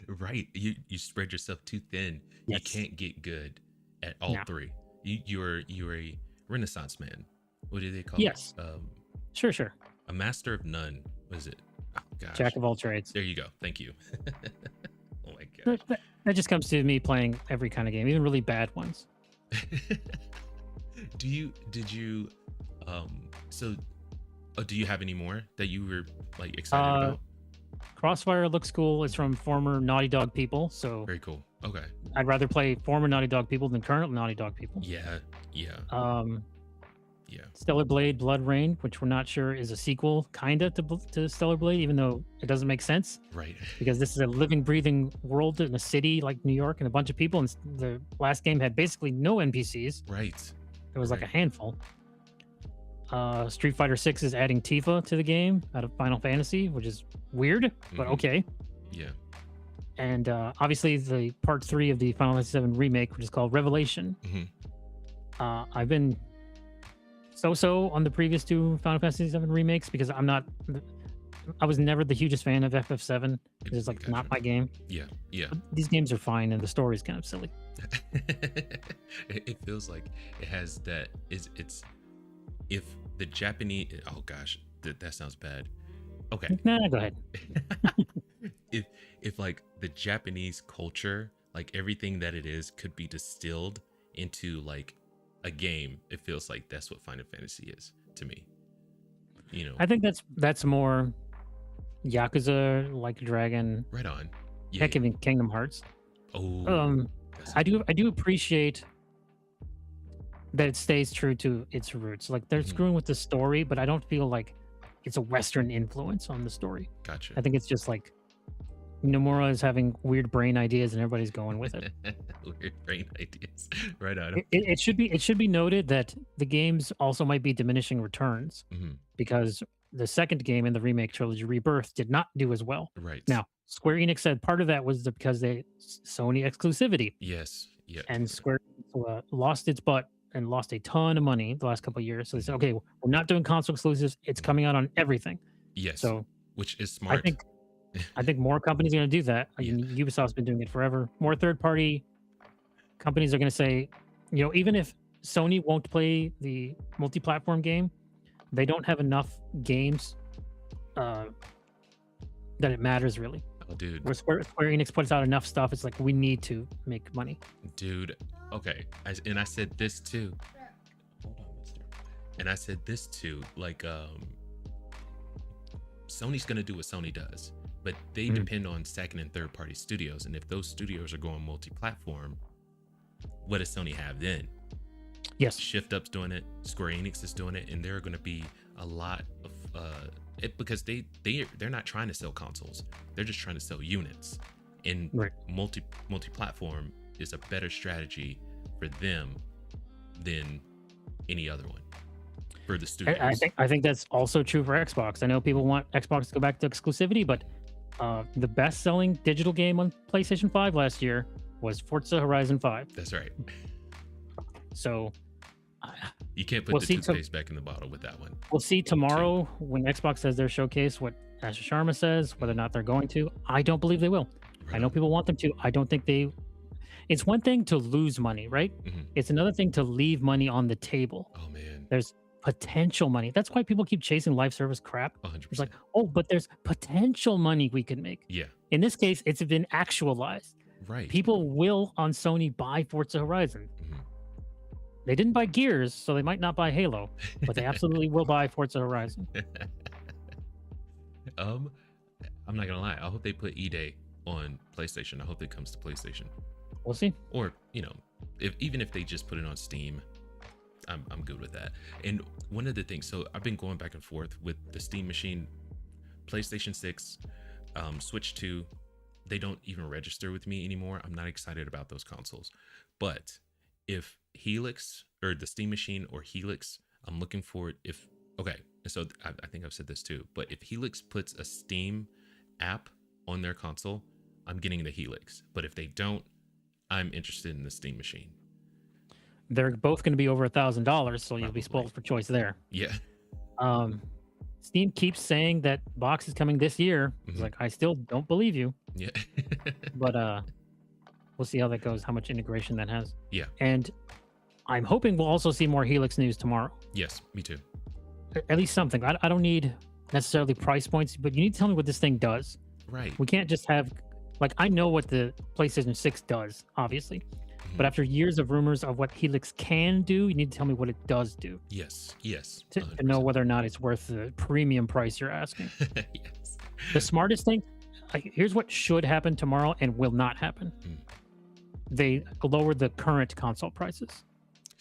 Right. You spread yourself too thin. Yes. You can't get good at all No. three. You're a Renaissance man. What do they call Yes. it? Sure. A master of none. What is it? Oh gosh. Jack of all trades. There you go. Thank you. Oh my gosh. That just comes to me playing every kind of game, even really bad ones. Do you have any more that you were like excited about? Crossfire looks cool. It's from former Naughty Dog people, so Very cool. Okay. I'd rather play former Naughty Dog people than current Naughty Dog people. Yeah. Yeah. Stellar Blade Blood Rain, which we're not sure is a sequel, kinda to Stellar Blade, even though it doesn't make sense Right. because this is a living, breathing world in a city like New York and a bunch of people. And the last game had basically no NPCs. Right. It was like a Right. handful. Street Fighter 6 is adding Tifa to the game out of Final Fantasy, which is weird, but Mhm. okay. Yeah. And obviously the part 3 of the Final Fantasy 7 remake, which is called Revelation. Mhm. I've been so on the previous 2 Final Fantasy 7 remakes because I was never the hugest fan of FF7. It's just like not Gotcha. my game. Yeah. But these games are fine and the story is kind of silly. It feels like it has that it's if the Japanese, oh gosh, that sounds bad. Okay. Nah, go ahead. if like the Japanese culture, like everything that it is could be distilled into like a game, it feels like that's what Final Fantasy is to me. You know, I think that's more Yakuza, Like a Dragon, right on. Yeah. heck, even Kingdom Hearts. Oh, I do appreciate that it stays true to its roots. Like they're screwing with the story, but I don't feel like it's a Western influence on the story. Gotcha. I think it's just like Nomura is having weird brain ideas and everybody's going with it. Weird brain ideas. Right on. It should be noted that the games also might be diminishing returns because the second game in the remake trilogy, Rebirth, did not do as well. Right. Now, Square Enix said part of that was because they Sony exclusivity. Yes. Yeah. And Square lost its butt and lost a ton of money the last couple of years. So they said, okay, we're not doing console exclusives. It's coming out on everything. Yes. So which is smart. I think more companies are going to do that. I mean, Ubisoft's been doing it forever. More third-party companies are going to say, you know, even if Sony won't play the multi-platform game, they don't have enough games that it matters really. Oh, dude. Where Square Enix puts out enough stuff, it's like we need to make money. Dude, okay. I said this too. Hold on, mister. And I said this too. Like, Sony's gonna do what Sony does, but they depend on second and third party studios. And if those studios are going multi-platform, what does Sony have then? Yes. Shift Up's doing it, Square Enix is doing it, and there are going to be a lot of because they're not trying to sell consoles, they're just trying to sell units. And multi-platform is a better strategy for them than any other one for the studios. I think that's also true for Xbox. I know people want Xbox to go back to exclusivity, but the best-selling digital game on PlayStation 5 last year was Forza Horizon 5. That's right. So you can't put the toothpaste back in the bottle with that one. We'll see tomorrow when Xbox says their showcase what Asher Sharma says, whether or not they're going to. I don't believe they will. Right. I know people want them to. I don't think they. It's one thing to lose money, right? It's another thing to leave money on the table. Oh man. There's potential money. That's why people keep chasing live service crap. 100%. It's like, oh, but there's potential money we could make. Yeah. In this case, it's been actualized. Right. People will on Sony buy Forza Horizon. They didn't buy Gears, so they might not buy Halo, but they absolutely will buy Forza Horizon. I'm not gonna lie. I hope they put E-Day on PlayStation. I hope it comes to PlayStation. We'll see. Or even if they just put it on Steam, I'm good with that. And one of the things, so I've been going back and forth with the Steam machine, PlayStation 6, Switch 2. They don't even register with me anymore. I'm not excited about those consoles, but if Helix or the Steam machine or Helix, I'm looking for it. So I think I've said this too, but if Helix puts a Steam app on their console, I'm getting the Helix. But if they don't, I'm interested in the Steam machine. They're both going to be over $1,000, so you'll be spoiled for choice there. Yeah. Steam keeps saying that box is coming this year. It's like, I still don't believe you. Yeah. But we'll see how that goes, how much integration that has. Yeah. And I'm hoping we'll also see more Helix news tomorrow. Yes, me too. At least something. I don't need necessarily price points, but you need to tell me what this thing does. Right. We can't just have, like, I know what the PlayStation 6 does, obviously. But after years of rumors of what Helix can do, you need to tell me what it does do. Yes. To know whether or not it's worth the premium price you're asking. Yes. The smartest thing, here's what should happen tomorrow and will not happen. They lower the current console prices.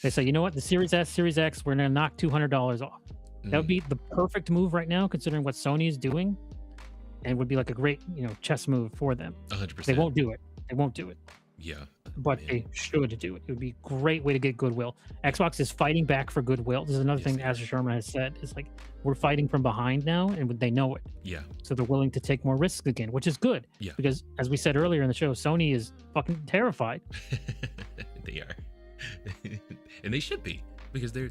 They say, you know what, the Series S, Series X, we're going to knock $200 off. That would be the perfect move right now, considering what Sony is doing, and would be like a great, chess move for them. 100%. They won't do it. Yeah. But they should do it. It would be a great way to get goodwill. Xbox is fighting back for goodwill. This is another thing Asher Sharma has said. It's like, we're fighting from behind now, and they know it. Yeah. So they're willing to take more risks again, which is good. Yeah. Because, as we said earlier in the show, Sony is fucking terrified. They are. And they should be, because they're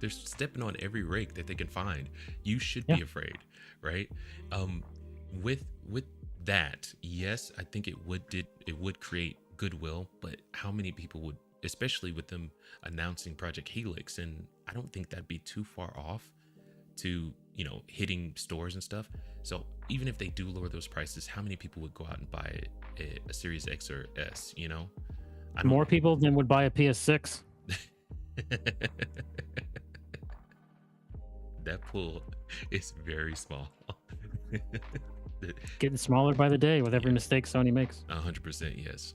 stepping on every rake that they can find. You should be afraid, right? With that, yes, I think it would create goodwill, but how many people would, especially with them announcing Project Helix, and I don't think that'd be too far off to hitting stores and stuff. So even if they do lower those prices, how many people would go out and buy a Series X or S? More people than would buy a PS6. That pool is very small. Getting smaller by the day with every Yeah, mistake Sony makes. 100% yes.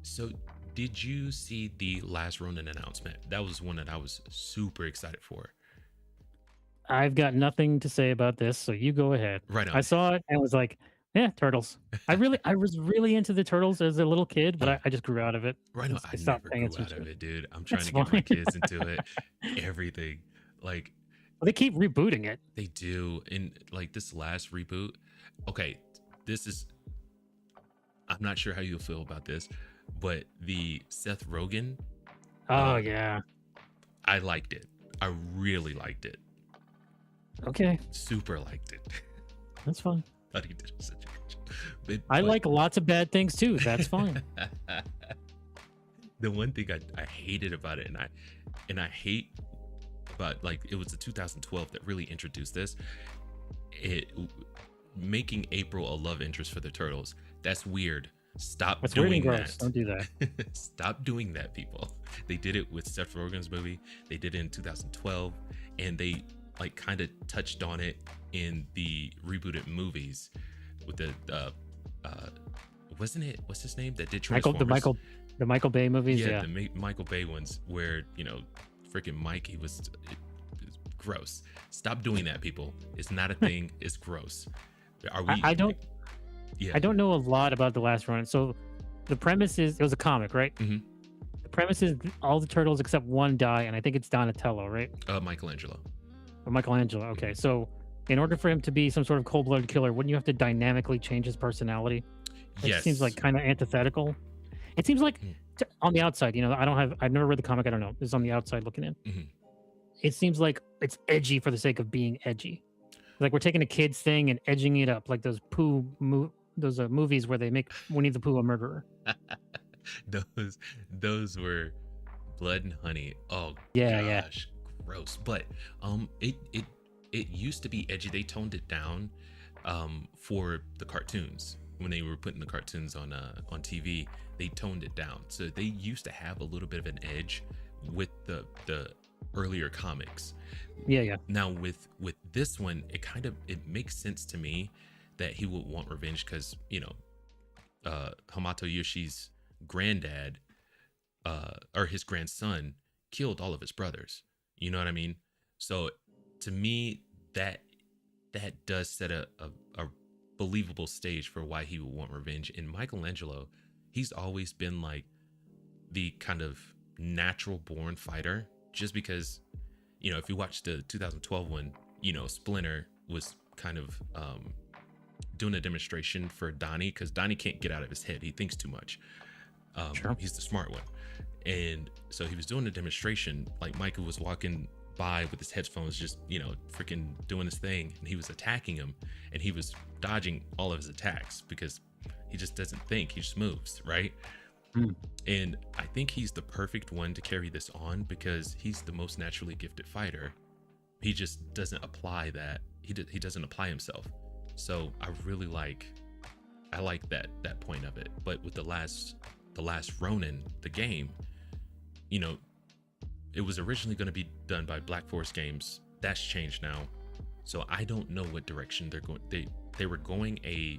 So did you see the last Ronin announcement? That was one that I was super excited for. I've got nothing to say about this, so you go ahead. Right I on. saw it and was like, "Yeah, turtles." I was really into the turtles as a little kid, but Yeah, I just grew out of it. right on. I I stopped never paying grew out attention to of it. it, dude. I'm trying That's to get my fine. kids into it. Everything. Like, Well, they keep rebooting it. they do. And like this last reboot, okay, this is, I'm not sure how you'll feel about this, but the Seth Rogen, Oh uh, yeah. I liked it. I really liked it. Okay, Super liked it. that's fine. Thought he did such a good job. I like lots of bad things too. That's fine. The one thing I hated about it, and I hate, but like it was the 2012 that really introduced this. It making April a love interest for the turtles. That's weird. Stop That's weird and doing gross. that. Don't do that. Stop doing that, people. They did it with Seth Rogen's movie. They did it in 2012, and they like kind of touched on it in the rebooted movies with the wasn't it, what's his name that did Transformers? The Michael Bay movies. Yeah, Yeah. the Michael Bay ones where, you know, freaking Mikey was gross. Stop doing that, people. It's not a thing. It's gross. Are we? I don't. Yeah. I don't know a lot about the last Ronin. So the premise is it was a comic, right? Mhm. The premise is all the turtles except one die, and I think it's Donatello, right? Michelangelo. Or Michelangelo. Okay, so in order for him to be some sort of cold-blooded killer, wouldn't you have to dynamically change his personality? It Yes. seems like kind of antithetical. It seems like on the outside, you know, I've never read the comic. I don't know. This is on the outside looking in. Mhm. It seems like it's edgy for the sake of being edgy. Like we're taking a kid's thing and edging it up, like those movies where they make Winnie the Pooh a murderer. those were Blood and Honey. Oh Yeah, gosh, gross. But it used to be edgy. They toned it down for the cartoons. When they were putting the cartoons on TV, they toned it down. So they used to have a little bit of an edge with the earlier comics. yeah. Now with this one, it makes sense to me that he would want revenge because, you know, Hamato Yoshi's granddad or his grandson killed all of his brothers. You know what I mean? So to me, that does set a believable stage for why he would want revenge. And Michelangelo, he's always been like the kind of natural born fighter, just because, you know, if you watch the 2012 one, you know, Splinter was kind of doing a demonstration for Donnie because Donnie can't get out of his head. He thinks too much. Sure. He's the smart one. And so he was doing a demonstration, like Michael was walking by with his headphones, just, you know, freaking doing his thing, and he was attacking him, and he was dodging all of his attacks because he just doesn't think, he just moves, right? And I think he's the perfect one to carry this on because he's the most naturally gifted fighter. He just doesn't apply that. He doesn't apply himself. So I like that point of it. But with the last Ronin, the game, you know, it was originally going to be done by Black Forest Games. That's changed now. So I don't know what direction they're going. They were going a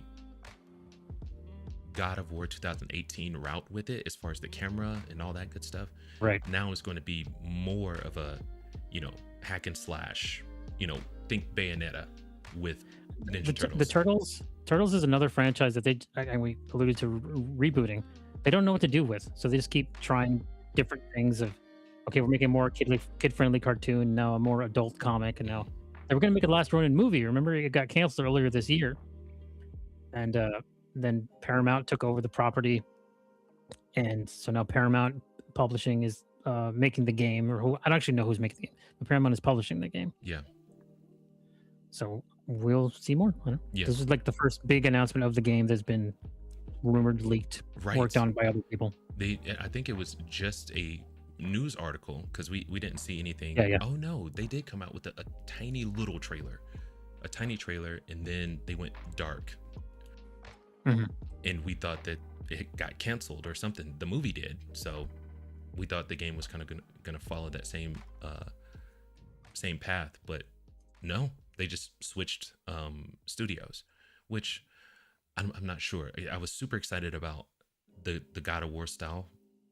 God of War 2018 route with it as far as the camera and all that good stuff. Right. Now it's going to be more of a, you know, hack and slash, you know, think Bayonetta with Ninja Turtles. The Turtles is another franchise that we alluded to rebooting. They don't know what to do with, so they just keep trying different things of, okay, we're making a more kid-friendly cartoon, now a more adult comic, and now they were going to make a Last Ronin movie. Remember, it got canceled earlier this year. And then Paramount took over the property. And so now Paramount Publishing is making the game, or I don't actually know who's making the game, but Paramount is publishing the game. Yeah. So we'll see more. I don't know. Yes. This is like the first big announcement of the game that's been rumored, leaked, worked on by other people. I think it was just a news article because we didn't see anything. Yeah. Oh no, they did come out with a tiny little trailer, and then they went dark. Mm-hmm. And we thought that it got canceled or something. The movie did. So we thought the game was kind of gonna follow that same path, but no, they just switched studios, which I'm not sure. I was super excited about the God of War style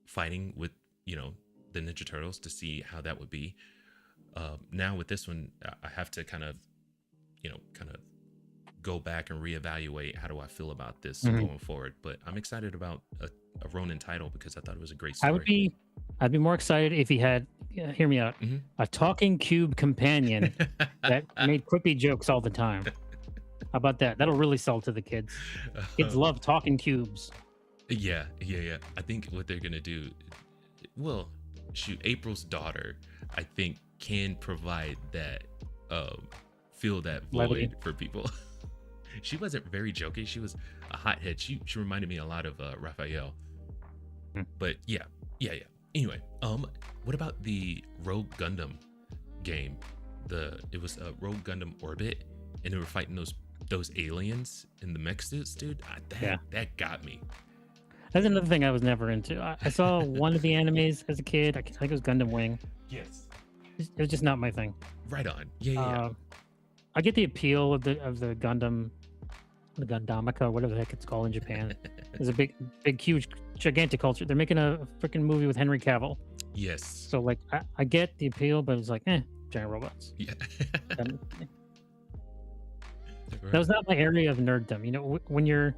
fighting with, you know, the Ninja Turtles to see how that would be. Now with this one, I have to kind of go back and reevaluate how do I feel about this going forward. But I'm excited about a Ronin title because I thought it was a great story. I'd be more excited if he had, hear me out, a talking cube companion that made quippy jokes all the time. How about that? That'll really sell to the kids. Kids love talking cubes. Yeah. I think what they're gonna do, well, shoot, April's daughter, I think, can provide that, fill that void Levity for people. She wasn't very jokey. She was a hothead. She reminded me a lot of Raphael. But yeah. Anyway, what about the Rogue Gundam game? It was a Rogue Gundam Orbit, and they were fighting those aliens in the mech suits, dude. That got me. That's another thing I was never into. I saw one of the animes as a kid. I think it was Gundam Wing. Yes. It was just not my thing. Right on. Yeah. I get the appeal of the Gundam, the Gundamica, whatever the heck it's called in Japan. There's a big, huge, gigantic culture. They're making a freaking movie with Henry Cavill. Yes. So like, I get the appeal, but it's like, giant robots. Yeah. That was not my area of nerddom. You know, when you're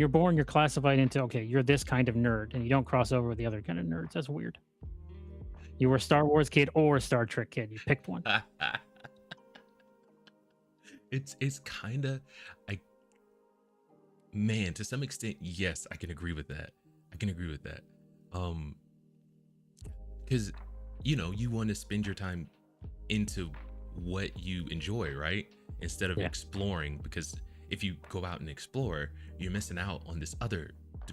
born, you're classified into, okay, you're this kind of nerd, and you don't cross over with the other kind of nerds. That's weird. You were a Star Wars kid or a Star Trek kid. You picked one. It's kind of, man, to some extent, yes, I can agree with that. Because, you know, you want to spend your time into what you enjoy, right? Instead of exploring, because if you go out and explore, you're missing out on this other,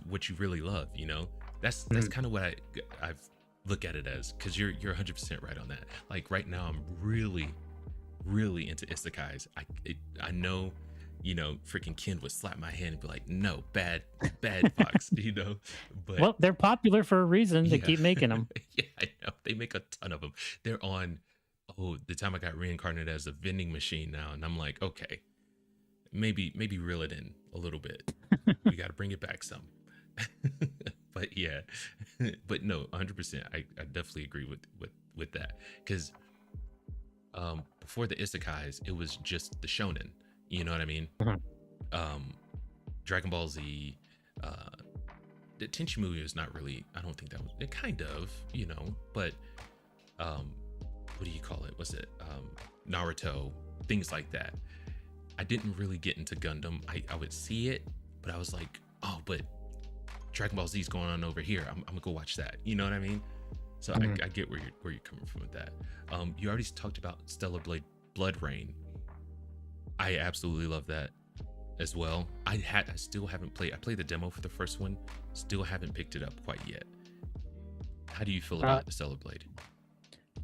what you really love, you know? That's kind of what I've look at it as, because you're 100% right on that. Like right now, I'm really into isekais. I know, you know, freaking Ken would slap my hand and be like, no, bad Fox, you know. But well, they're popular for a reason. They keep making them. Yeah, I know. They make a ton of them. They're on, the time I got reincarnated as a vending machine now, and I'm like, okay, maybe reel it in a little bit. We got to bring it back some. But yeah, but no, 100%. I definitely agree with that, because before the isekais, it was just the shonen. You know what I mean? Dragon Ball Z, the Tenchi movie is not really. I don't think that was it. Kind of, you know, but what do you call it? Was it Naruto? Things like that. I didn't really get into Gundam. I would see it, but I was like, oh, but Dragon Ball Z is going on over here. I'm gonna go watch that. You know what I mean? So I get where you're coming from with that. You already talked about Stellar Blade Blood Rain. I absolutely love that as well. I still haven't played. I played the demo for the first one. Still haven't picked it up quite yet. How do you feel about the Stellar Blade?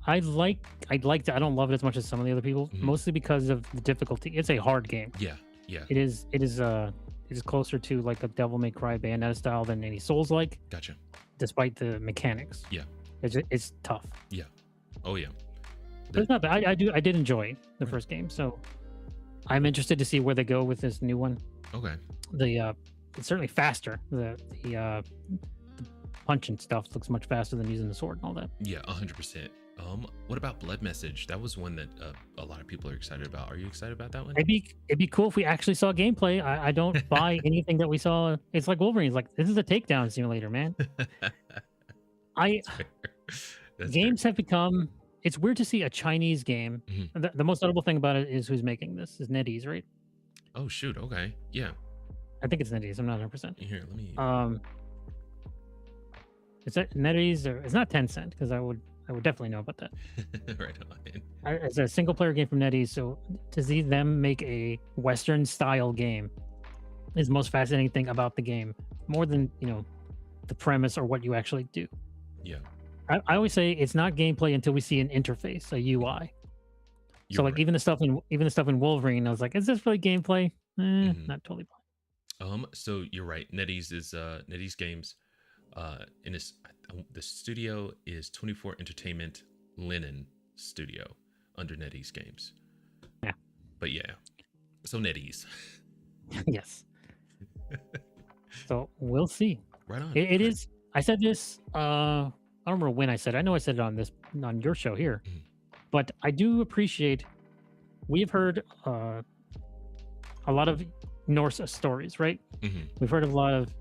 I liked it. I don't love it as much as some of the other people, mostly because of the difficulty. It's a hard game. Yeah. It is closer to like a Devil May Cry Bayonetta style than any Souls-like. Gotcha. Despite the mechanics. Yeah. It's tough. Yeah. Oh yeah. But it's not bad. I did enjoy the first game, so I'm interested to see where they go with this new one. Okay. It's certainly faster. The punch and stuff looks much faster than using the sword and all that. Yeah, 100%. What about Blood Message? That was one that a lot of people are excited about. Are you excited about that one? It'd be cool if we actually saw gameplay. I don't buy anything that we saw. It's like Wolverine. It's like, this is a takedown simulator, man. Games have become. It's weird to see a Chinese game. The most notable thing about it is who's making this is NetEase, right? Oh shoot. Okay. Yeah. I think it's NetEase. I'm not 100%. Here, let me. It's NetEase or it's not Tencent, because I would definitely know about that. Right on. It's a single player game from NetEase, so to see them make a Western style game is the most fascinating thing about the game, more than, you know, the premise or what you actually do. Yeah. I always say it's not gameplay until we see an interface, a UI. So like, right. even the stuff in Wolverine, I was like, is this really gameplay? Not totally. So you're right. NetEase is NetEase Games. And it's the studio is 24 Entertainment Linen Studio under NetEase Games. Yeah. But yeah, so NetEase. Yes. So we'll see. Right on. It is. I said this. I don't remember when I said it. I know I said it on your show here, but I do appreciate. We've heard a lot of Norse stories, right? We've heard of a lot of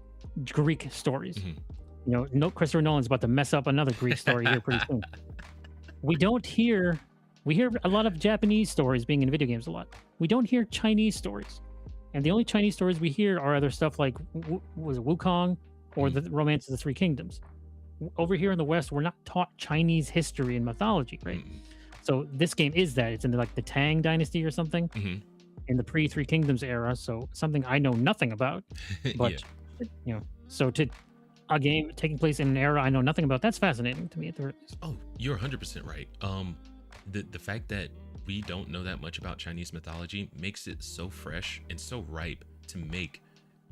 Greek stories. You know, no, Christopher Nolan's about to mess up another Greek story here pretty soon. We hear a lot of Japanese stories being in video games a lot. We don't hear Chinese stories. And the only Chinese stories we hear are other stuff like was it Wukong or the Romance of the Three Kingdoms. Over here in the West, we're not taught Chinese history and mythology, right? So this game is that. It's in the Tang Dynasty or something in the pre-Three Kingdoms era. So something I know nothing about. But, you know, so to a game taking place in an era I know nothing about, that's fascinating to me at the very least. Oh, you're 100% right. The fact that we don't know that much about Chinese mythology makes it so fresh and so ripe to make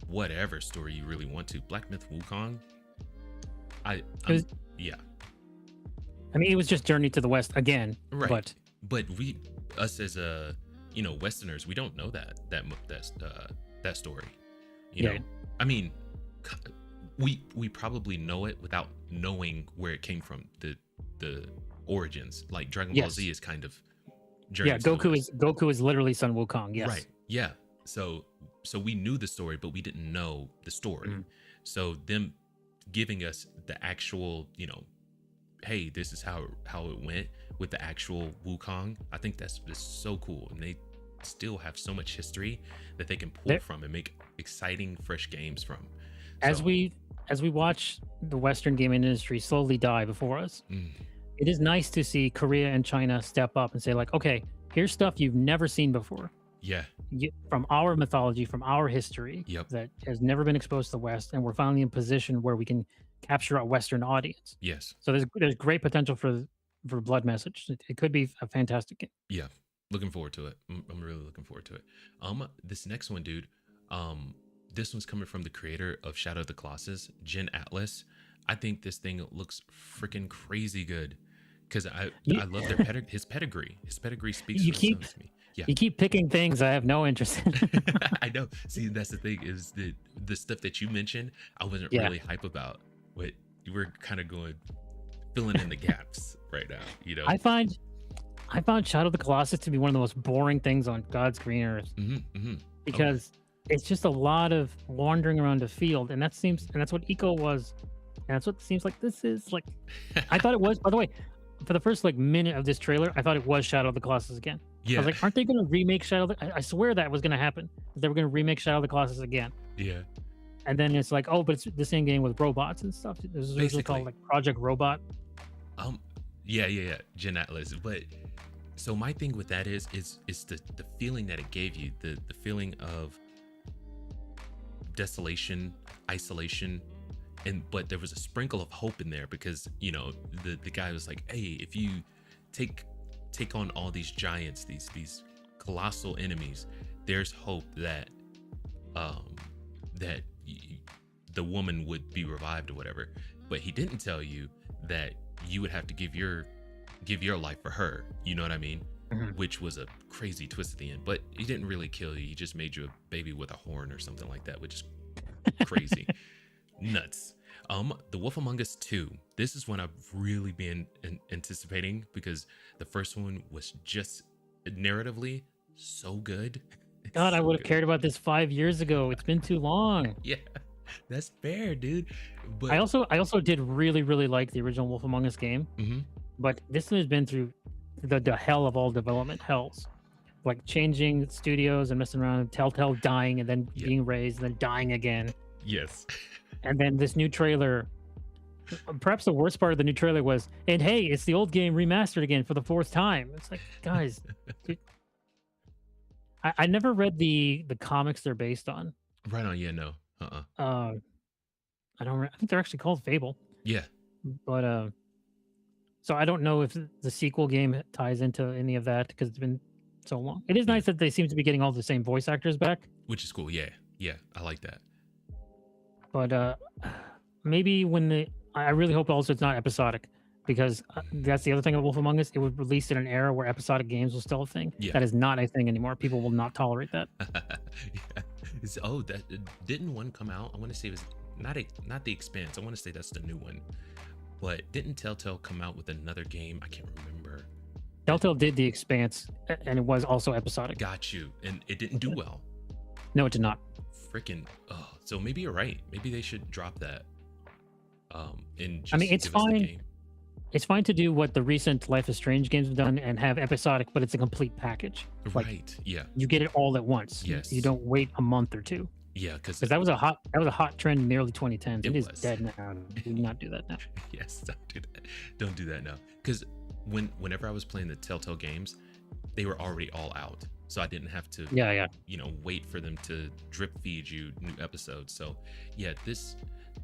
whatever story you really want to. Black Myth Wukong. Yeah. I mean, it was just Journey to the West again, right? But us as Westerners, we don't know that story. You know, I mean, we probably know it without knowing where it came from. The origins, like Dragon Ball Z, is kind of Goku is literally Sun Wukong. Yes, right. Yeah. So we knew the story, but we didn't know the story. So them giving us the actual, hey, this is how it went with the actual Wukong. I think that's just so cool, and they still have so much history that they can pull from and make exciting, fresh games from. As we watch the Western gaming industry slowly die before us, it is nice to see Korea and China step up and say, like, okay, here's stuff you've never seen before. Yeah. From our mythology, from our history that has never been exposed to the West, and we're finally in position where we can capture a Western audience. Yes. So there's great potential for Blood Message. It could be a fantastic game. Yeah. Looking forward to it. I'm really looking forward to it. This next one, dude, this one's coming from the creator of Shadow of the Colossus, Jen Atlas. I think this thing looks freaking crazy good because I love his pedigree. His pedigree speaks for itself to me. Yeah. You keep picking things I have no interest in. I know. See, that's the thing is the stuff that you mentioned, I wasn't really hype about. But you were kind of filling in the gaps right now. I found Shadow of the Colossus to be one of the most boring things on God's green earth because it's just a lot of wandering around the field, and that's what Eco was, and that's what it seems like this is. Like, I thought it was. By the way, for the first minute of this trailer, I thought it was Shadow of the Colossus again. Yeah. I was like, aren't they going to remake Shadow? I swear that was going to happen. They were going to remake Shadow of the Colossus again. Yeah. And then it's like, oh, but it's the same game with robots and stuff. This is usually called Project Robot. Yeah. Jen Atlas. But so my thing with that is the feeling that it gave you, the feeling of desolation, isolation, but there was a sprinkle of hope in there because the guy was like, hey, if you take on all these giants, these colossal enemies, there's hope that the woman would be revived or whatever. But he didn't tell you that you would have to give your life for her. You know what I mean? Which was a crazy twist at the end. But he didn't really kill you. He just made you a baby with a horn or something like that, which is crazy. Nuts. The Wolf Among Us 2. This is one I've really been anticipating because the first one was just narratively so good. God, I would have cared about this 5 years ago. It's been too long. Yeah, that's fair, dude. But I also did really, really like the original Wolf Among Us game. But this one has been through the hell of all development hells. Like changing studios and messing around, Telltale dying and then being raised and then dying again. Yes. And then this new trailer, perhaps the worst part of the new trailer was, and hey, it's the old game remastered again for the 4th time. It's like, guys, dude, I never read the comics they're based on. Right on, yeah, no. I think they're actually called Fable. Yeah. But so I don't know if the sequel game ties into any of that because it's been so long. It is nice that they seem to be getting all the same voice actors back. Which is cool, yeah. Yeah, I like that. But maybe when I really hope also it's not episodic, because that's the other thing of Wolf Among Us. It was released in an era where episodic games was still a thing. Yeah. That is not a thing anymore. People will not tolerate that. Yeah. Oh, that didn't one come out? I want to say it was not the Expanse. I want to say that's the new one. But didn't Telltale come out with another game? I can't remember. Telltale did the Expanse, and it was also episodic. Got you. And it didn't do well. No, it did not. Freaking. Oh, so maybe you're right. Maybe they should drop that. And just I mean, it's give us the fine. game. It's fine to do what the recent Life is Strange games have done and have episodic, but it's a complete package. Like, Right. Yeah. you get it all at once. Yes. You don't wait a month or two. Yeah. Because Because that was a hot trend in the early 2010s. It It is was. dead now. Do not do that now. Yes, don't do that. Don't do that now. Because whenever I was playing the Telltale games, they were already all out, so I didn't have to, Yeah. wait for them to drip feed you new episodes. So yeah,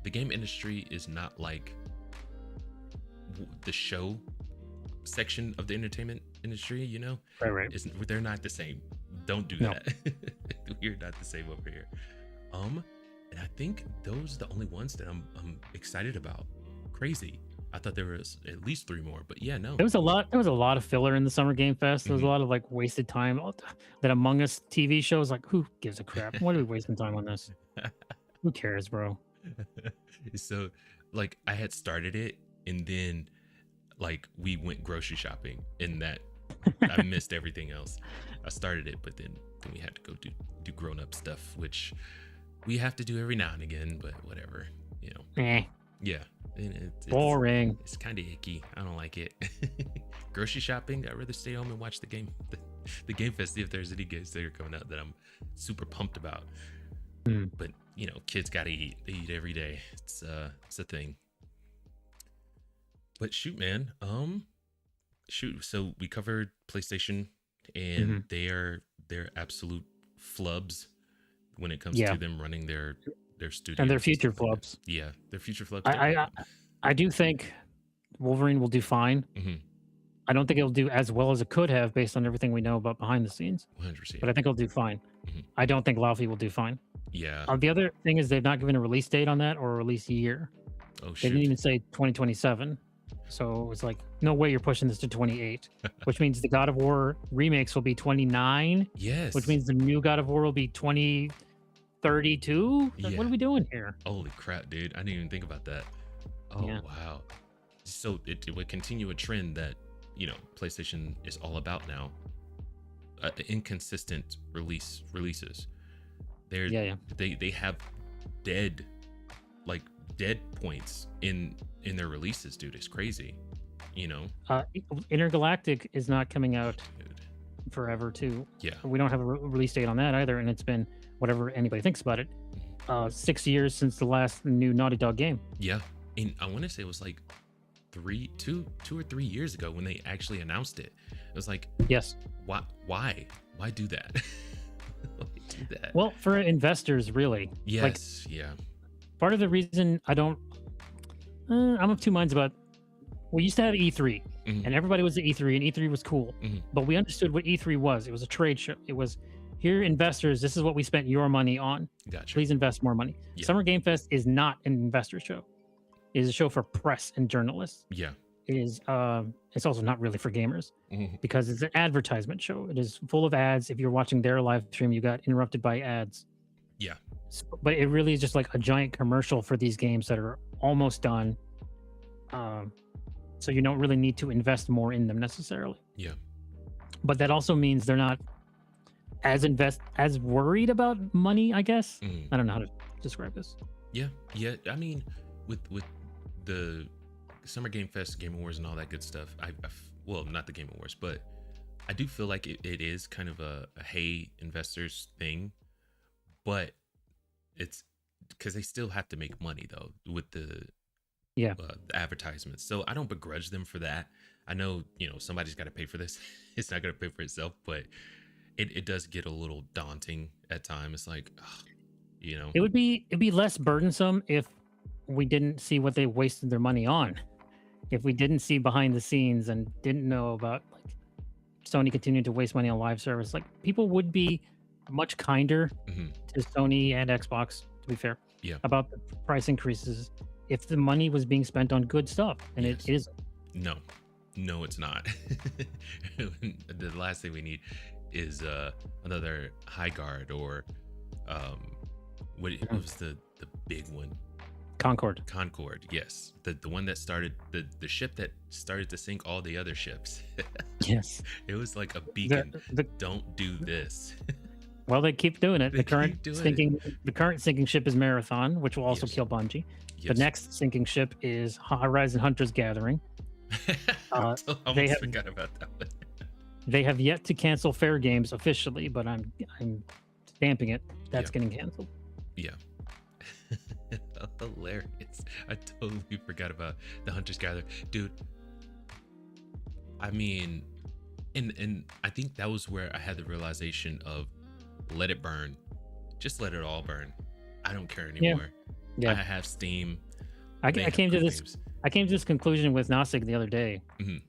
the game industry is not like the show section of the entertainment industry. Right. They're not the same. Don't do No. that. We're not the same over here. And I think those are the only ones that I'm excited about. Crazy. I thought there was at least 3 more, but yeah, no. There was a lot of filler in the Summer Game Fest. There was a lot of like wasted time. That Among Us TV shows, like, who gives a crap? Why are we wasting time on this? Who cares, bro? So like I had started it, and then like we went grocery shopping, and that I missed everything else. I started it, but then we had to go do grown-up stuff, which we have to do every now and again, but whatever, Eh, yeah. And it's boring. it's kind of icky. I don't like it. Grocery shopping, I'd rather stay home and watch the game fest, see if there's any games that are coming out that I'm super pumped about. But kids gotta eat. They eat every day. It's a thing. But shoot, man. So we covered PlayStation, and they're absolute flubs when it comes to them running their studio And their future flubs. Yeah, their future flubs. I do think Wolverine will do fine. I don't think it'll do as well as it could have based on everything we know about behind the scenes, 100%. but I think it'll do fine. I don't think Laufey will do fine. Yeah. The other thing is they've not given a release date on that or a release year. Oh They shoot. didn't even say 2027. So it's like, no way you're pushing this to 28, which means the God of War remakes will be 29, Yes. which means the new God of War will be 2032. Like, what Yeah. are we doing here? Holy crap, dude! I didn't even think about that. Oh Yeah. wow. So it would continue a trend that PlayStation is all about now. Inconsistent releases. Yeah. They have dead points in their releases, dude. It's crazy. Intergalactic is not coming out Dude. forever too. Yeah. We don't have a release date on that either, and it's been whatever anybody thinks about it. 6 years since the last new Naughty Dog game. Yeah. And I want to say it was like 2 or 3 years ago when they actually announced it. It was like, Yes. why do that? Why do that? Well, for investors, really. Yes. Yeah. Part of the reason I'm of two minds about. We used to have E3, and everybody was at E3, and E3 was cool. But we understood what E3 was. It was a trade show. It was, here, investors, this is what we spent your money on. Gotcha. Please invest more money. Yeah. Summer Game Fest is not an investor show. It is a show for press and journalists. Yeah. It is. It's also not really for gamers because it's an advertisement show. It is full of ads. If you're watching their live stream, you got interrupted by ads. Yeah. But it really is just like a giant commercial for these games that are almost done. So you don't really need to invest more in them necessarily. Yeah. But that also means they're not as worried about money, I guess. I don't know how to describe this. Yeah. I mean, with the Summer Game Fest, Game Awards, and all that good stuff, well, not the Game Awards, but I do feel like it is kind of a hey investors thing, but it's because they still have to make money though with the advertisements. So I don't begrudge them for that. I know somebody's got to pay for this. It's not going to pay for itself, but it does get a little daunting at times. It's like, it'd be less burdensome if we didn't see what they wasted their money on. If we didn't see behind the scenes and didn't know about like Sony continuing to waste money on live service, like people would be much kinder to Sony and Xbox, to be fair, about the price increases if the money was being spent on good stuff, and Yes. it is. No, it's not. The last thing we need is another High Guard or what was the big one? Concord, yes. The one that started the ship that started to sink all the other ships. Yes. It was like a beacon. The Don't do this. Well, they keep doing it. They The current keep doing sinking ship is Marathon, which will also Yes. kill Bungie. The Yes. next sinking ship is Horizon Hunters Gathering. I they almost have- forgot about that one. They have yet to cancel Fair Games officially, but I'm stamping it. That's Yeah. getting canceled. Yeah. Hilarious. I totally forgot about the Hunters Gather. Dude, I mean, and I think that was where I had the realization of let it burn. Just let it all burn. I don't care anymore. Yeah. I have Steam. I They have came to good this games. I came to this conclusion with Nosig the other day. Mhm.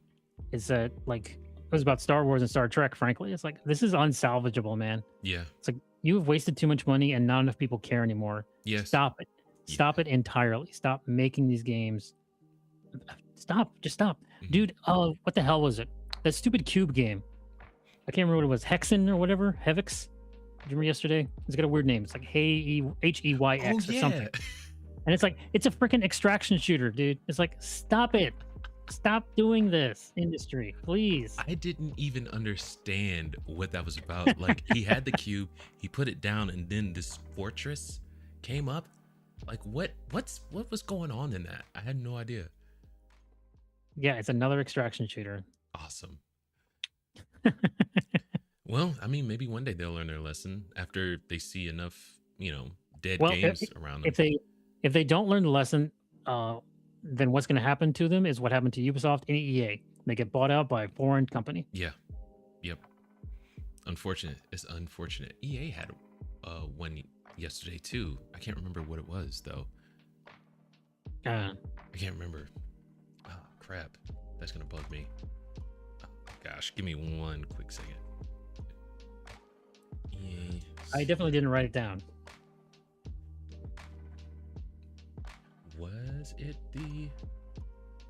Is that like it was about Star Wars and Star Trek, frankly. It's like this is unsalvageable, man. Yeah. It's like you have wasted too much money and not enough people care anymore. Yes. Stop it. Yeah. Stop it entirely. Stop making these games. Stop. Just stop. Mhm. Dude, what the hell was it? That stupid cube game. I can't remember what it was. Hexen or whatever. Hevix. Did you remember yesterday? It's got a weird name. It's like Heyx or something. And it's like, it's a freaking extraction shooter, dude. It's like, stop it. Stop doing this, industry, please. I didn't even understand what that was about. Like he had the cube, he put it down, and then this fortress came up. Like what was going on in that? I had no idea. Yeah, it's another extraction shooter. Awesome. Well, I mean, maybe one day they'll learn their lesson after they see enough, dead Well, games around them. If they don't learn the lesson, then what's going to happen to them is what happened to Ubisoft and EA. They get bought out by a foreign company. Yeah. Yep. Unfortunate. It's unfortunate. EA had one yesterday too. I can't remember what it was though. I can't remember. Oh crap. That's gonna bug me. Oh, gosh, give me one quick second. EA. I definitely didn't write it down. Was it the?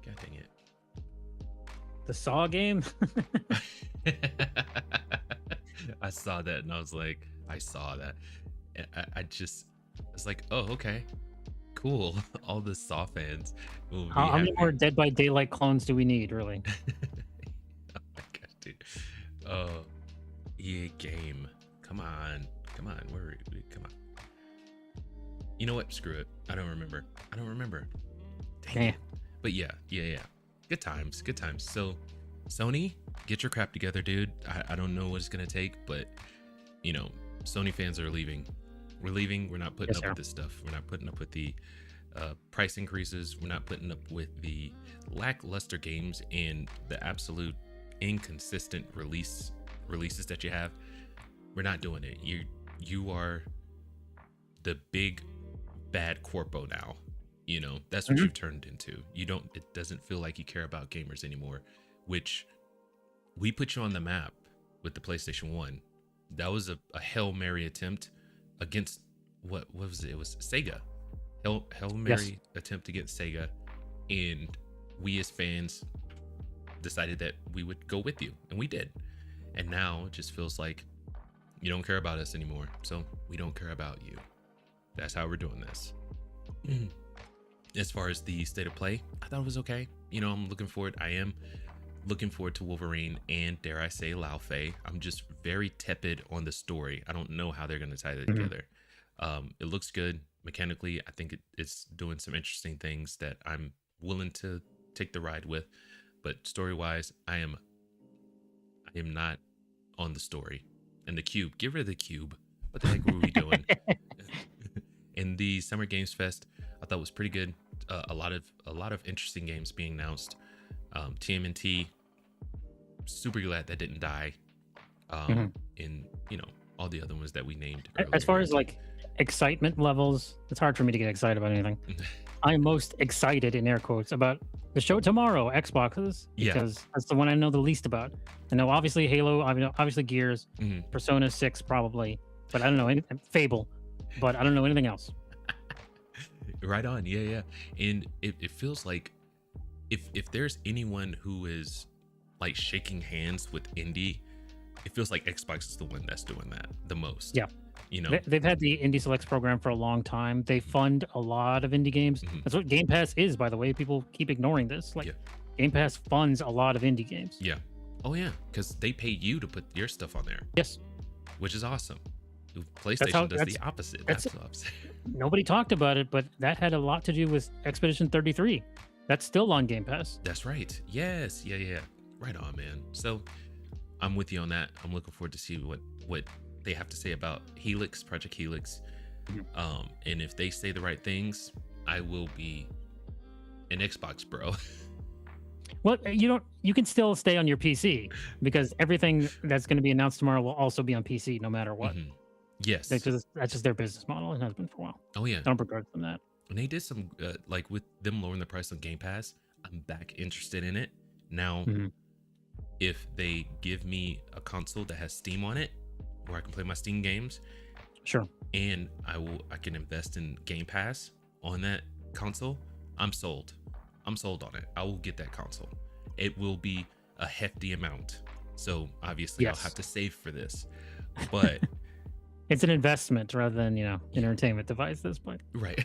God dang it. The Saw game? I saw that and I was like, I saw that. And I was like, oh, okay, cool. All the Saw fans will be How many happy. more Dead by Daylight clones do we need, really? Oh my gosh, dude. Oh, EA game. Come on. Come on. Come on. You know what? Screw it. I don't remember. Dang Eh. it. But yeah. Good times. So, Sony, get your crap together, dude. I don't know what it's gonna take, but Sony fans are leaving. We're leaving. We're not putting Yes, up sir. with this stuff. We're not putting up with the price increases. We're not putting up with the lackluster games and the absolute inconsistent releases that you have. We're not doing it. You are the big bad corpo now. That's what Mhm. you've turned into. It doesn't feel like you care about gamers anymore, which we put you on the map with the PlayStation 1. That was a Hail Mary attempt against what was it? It was Sega. Hail Mary attempt against Sega, and we as fans decided that we would go with you, and we did. And now it just feels like you don't care about us anymore, so we don't care about you. That's how we're doing this. As far as the state of play, I thought it was okay. I'm looking forward. I am looking forward to Wolverine and, dare I say, Laufey. I'm just very tepid on the story. I don't know how they're going to tie that together. It looks good mechanically. I think it's doing some interesting things that I'm willing to take the ride with. But story-wise, I am not on the story. And the cube, get rid of the cube. What the heck were we doing? In the Summer Games Fest, I thought was pretty good. A lot of interesting games being announced. TMNT, super glad that didn't die. And all the other ones that we named earlier. As far as like excitement levels, it's hard for me to get excited about anything. I'm most excited, in air quotes, about the show tomorrow, Xboxes, Yeah. because that's the one I know the least about. I know obviously Halo, I know obviously Gears, Mhm. Persona 6 probably, but I don't know anything. Fable, but I don't know anything else. Right on. Yeah, yeah. And it feels like if there's anyone who is like shaking hands with indie, it feels like Xbox is the one that's doing that the most. Yeah. You know. They've had the Indie Selects program for a long time. They fund a lot of indie games. Mhm. That's what Game Pass is, by the way. People keep ignoring this. Like, Yeah. Game Pass funds a lot of indie games. Yeah. Oh yeah, because they pay you to put your stuff on there, Yes. which is awesome. PlayStation does the opposite. that's- That's the opposite. Nobody talked about it, but that had a lot to do with Expedition 33. That's still on Game Pass. That's right. Yes. Yeah, yeah. Right on, man. So I'm with you on that. I'm looking forward to see what they have to say about Helix, Project Helix. Mhm. And if they say the right things, I will be an Xbox bro. Well, you can still stay on your PC because everything that's going to be announced tomorrow will also be on PC no matter what. Mhm. Yes. Because that's just their business model and has been for a while. Oh yeah. I don't begrudge them that. And they did some like with them lowering the price on Game Pass. I'm back interested in it now. Mhm. If they give me a console that has Steam on it, where I can play my Steam games, Sure. and I can invest in Game Pass on that console, I'm sold. I'm sold on it. I will get that console. It will be a hefty amount. So obviously Yes. I'll have to save for this. But It's an investment rather than, entertainment device at this point. right.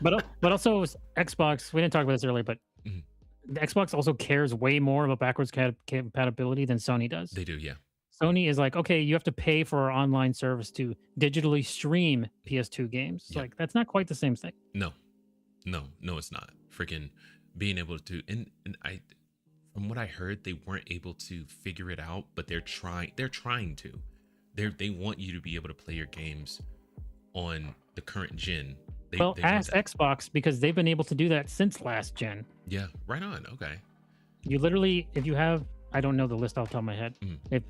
But also Xbox, we didn't talk about this earlier, but Mhm. the Xbox also cares way more about backwards compatibility than Sony does. They do, yeah. Sony is like, okay, you have to pay for our online service to digitally stream PS2 games. Yeah. Like, that's not quite the same thing. No, it's not. Freaking being able to, and I, from what I heard, they weren't able to figure it out, but they're trying to. They want you to be able to play your games on the current gen. They want ask that. Xbox, because they've been able to do that since last gen. Yeah, right on. Okay. You literally, if you have, I don't know the list off the top of my head. Mhm. If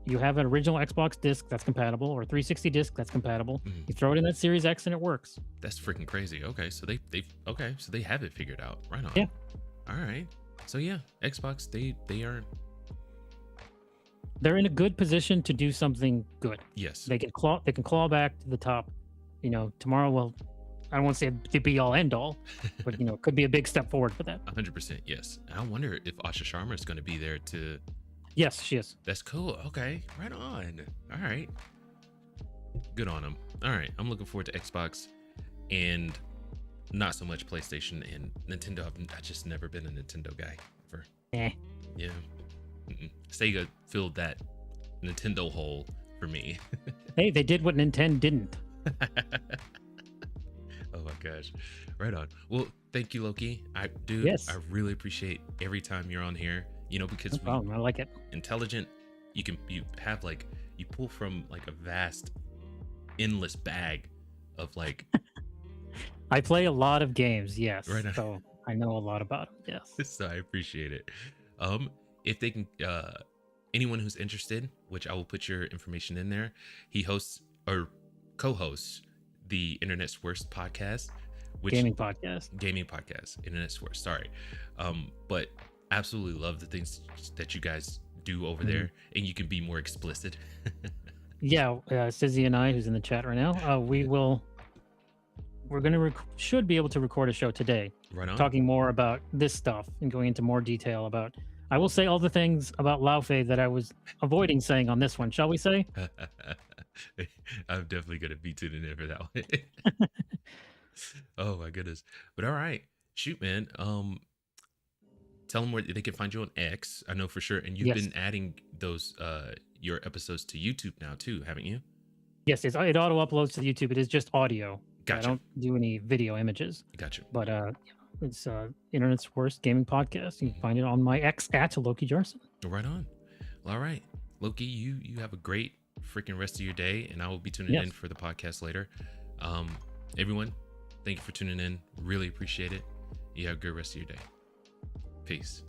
you have an original Xbox disc that's compatible or 360 disc that's compatible, Mhm. you throw it in that Series X and it works. That's freaking crazy. Okay, so they have it figured out. Right on. Yeah. All right. So yeah, Xbox they are, They're in a good position to do something good. yes. They can claw back to the top. Tomorrow will, I don't want to say the be all end all, but it could be a big step forward for that. 100%. Yes. I wonder if Asha Sharma is going to be there to. Yes, she is. That's cool. Okay. Right on. All right. Good on them. All right. I'm looking forward to Xbox and not so much PlayStation and Nintendo. I've just never been a Nintendo guy ever. Eh. Yeah. Sega filled that Nintendo hole for me. Hey, they did what Nintendo didn't. Oh my gosh. Right on. Well, thank you, Loki. Yes. I really appreciate every time you're on here, because No problem. I like it. intelligent, you have like, you pull from like a vast, endless bag of like. I play a lot of games, yes. Right on. So I know a lot about them, yes. So I appreciate it. If they can, anyone who's interested, which I will put your information in there, he hosts or co-hosts the Internet's Worst podcast, which Gaming podcast. Internet's Worst. Sorry, but absolutely love the things that you guys do over Mm-hmm. there, and you can be more explicit. Yeah, Sizzy and I, who's in the chat right now, we're gonna should be able to record a show today, Right on. talking more about this stuff and going into more detail about. I will say all the things about Laufey that I was avoiding saying on this one. Shall we say? I'm definitely gonna be tuning in for that one. Oh my goodness. But all right, shoot, man. Tell them where they can find you on X. I know for sure, and you've Yes. been adding those your episodes to YouTube now too, haven't you? Yes, it auto uploads to the YouTube. It is just audio. Gotcha. I don't do any video images. Gotcha. But it's Internet's Worst Gaming Podcast. You can find it on my X at Loki Jarson. Right on. Well, all right, Loki, you have a great freaking rest of your day, and I will be tuning Yes. in for the podcast later. Everyone, thank you for tuning in. Really appreciate it. You have a good rest of your day. Peace.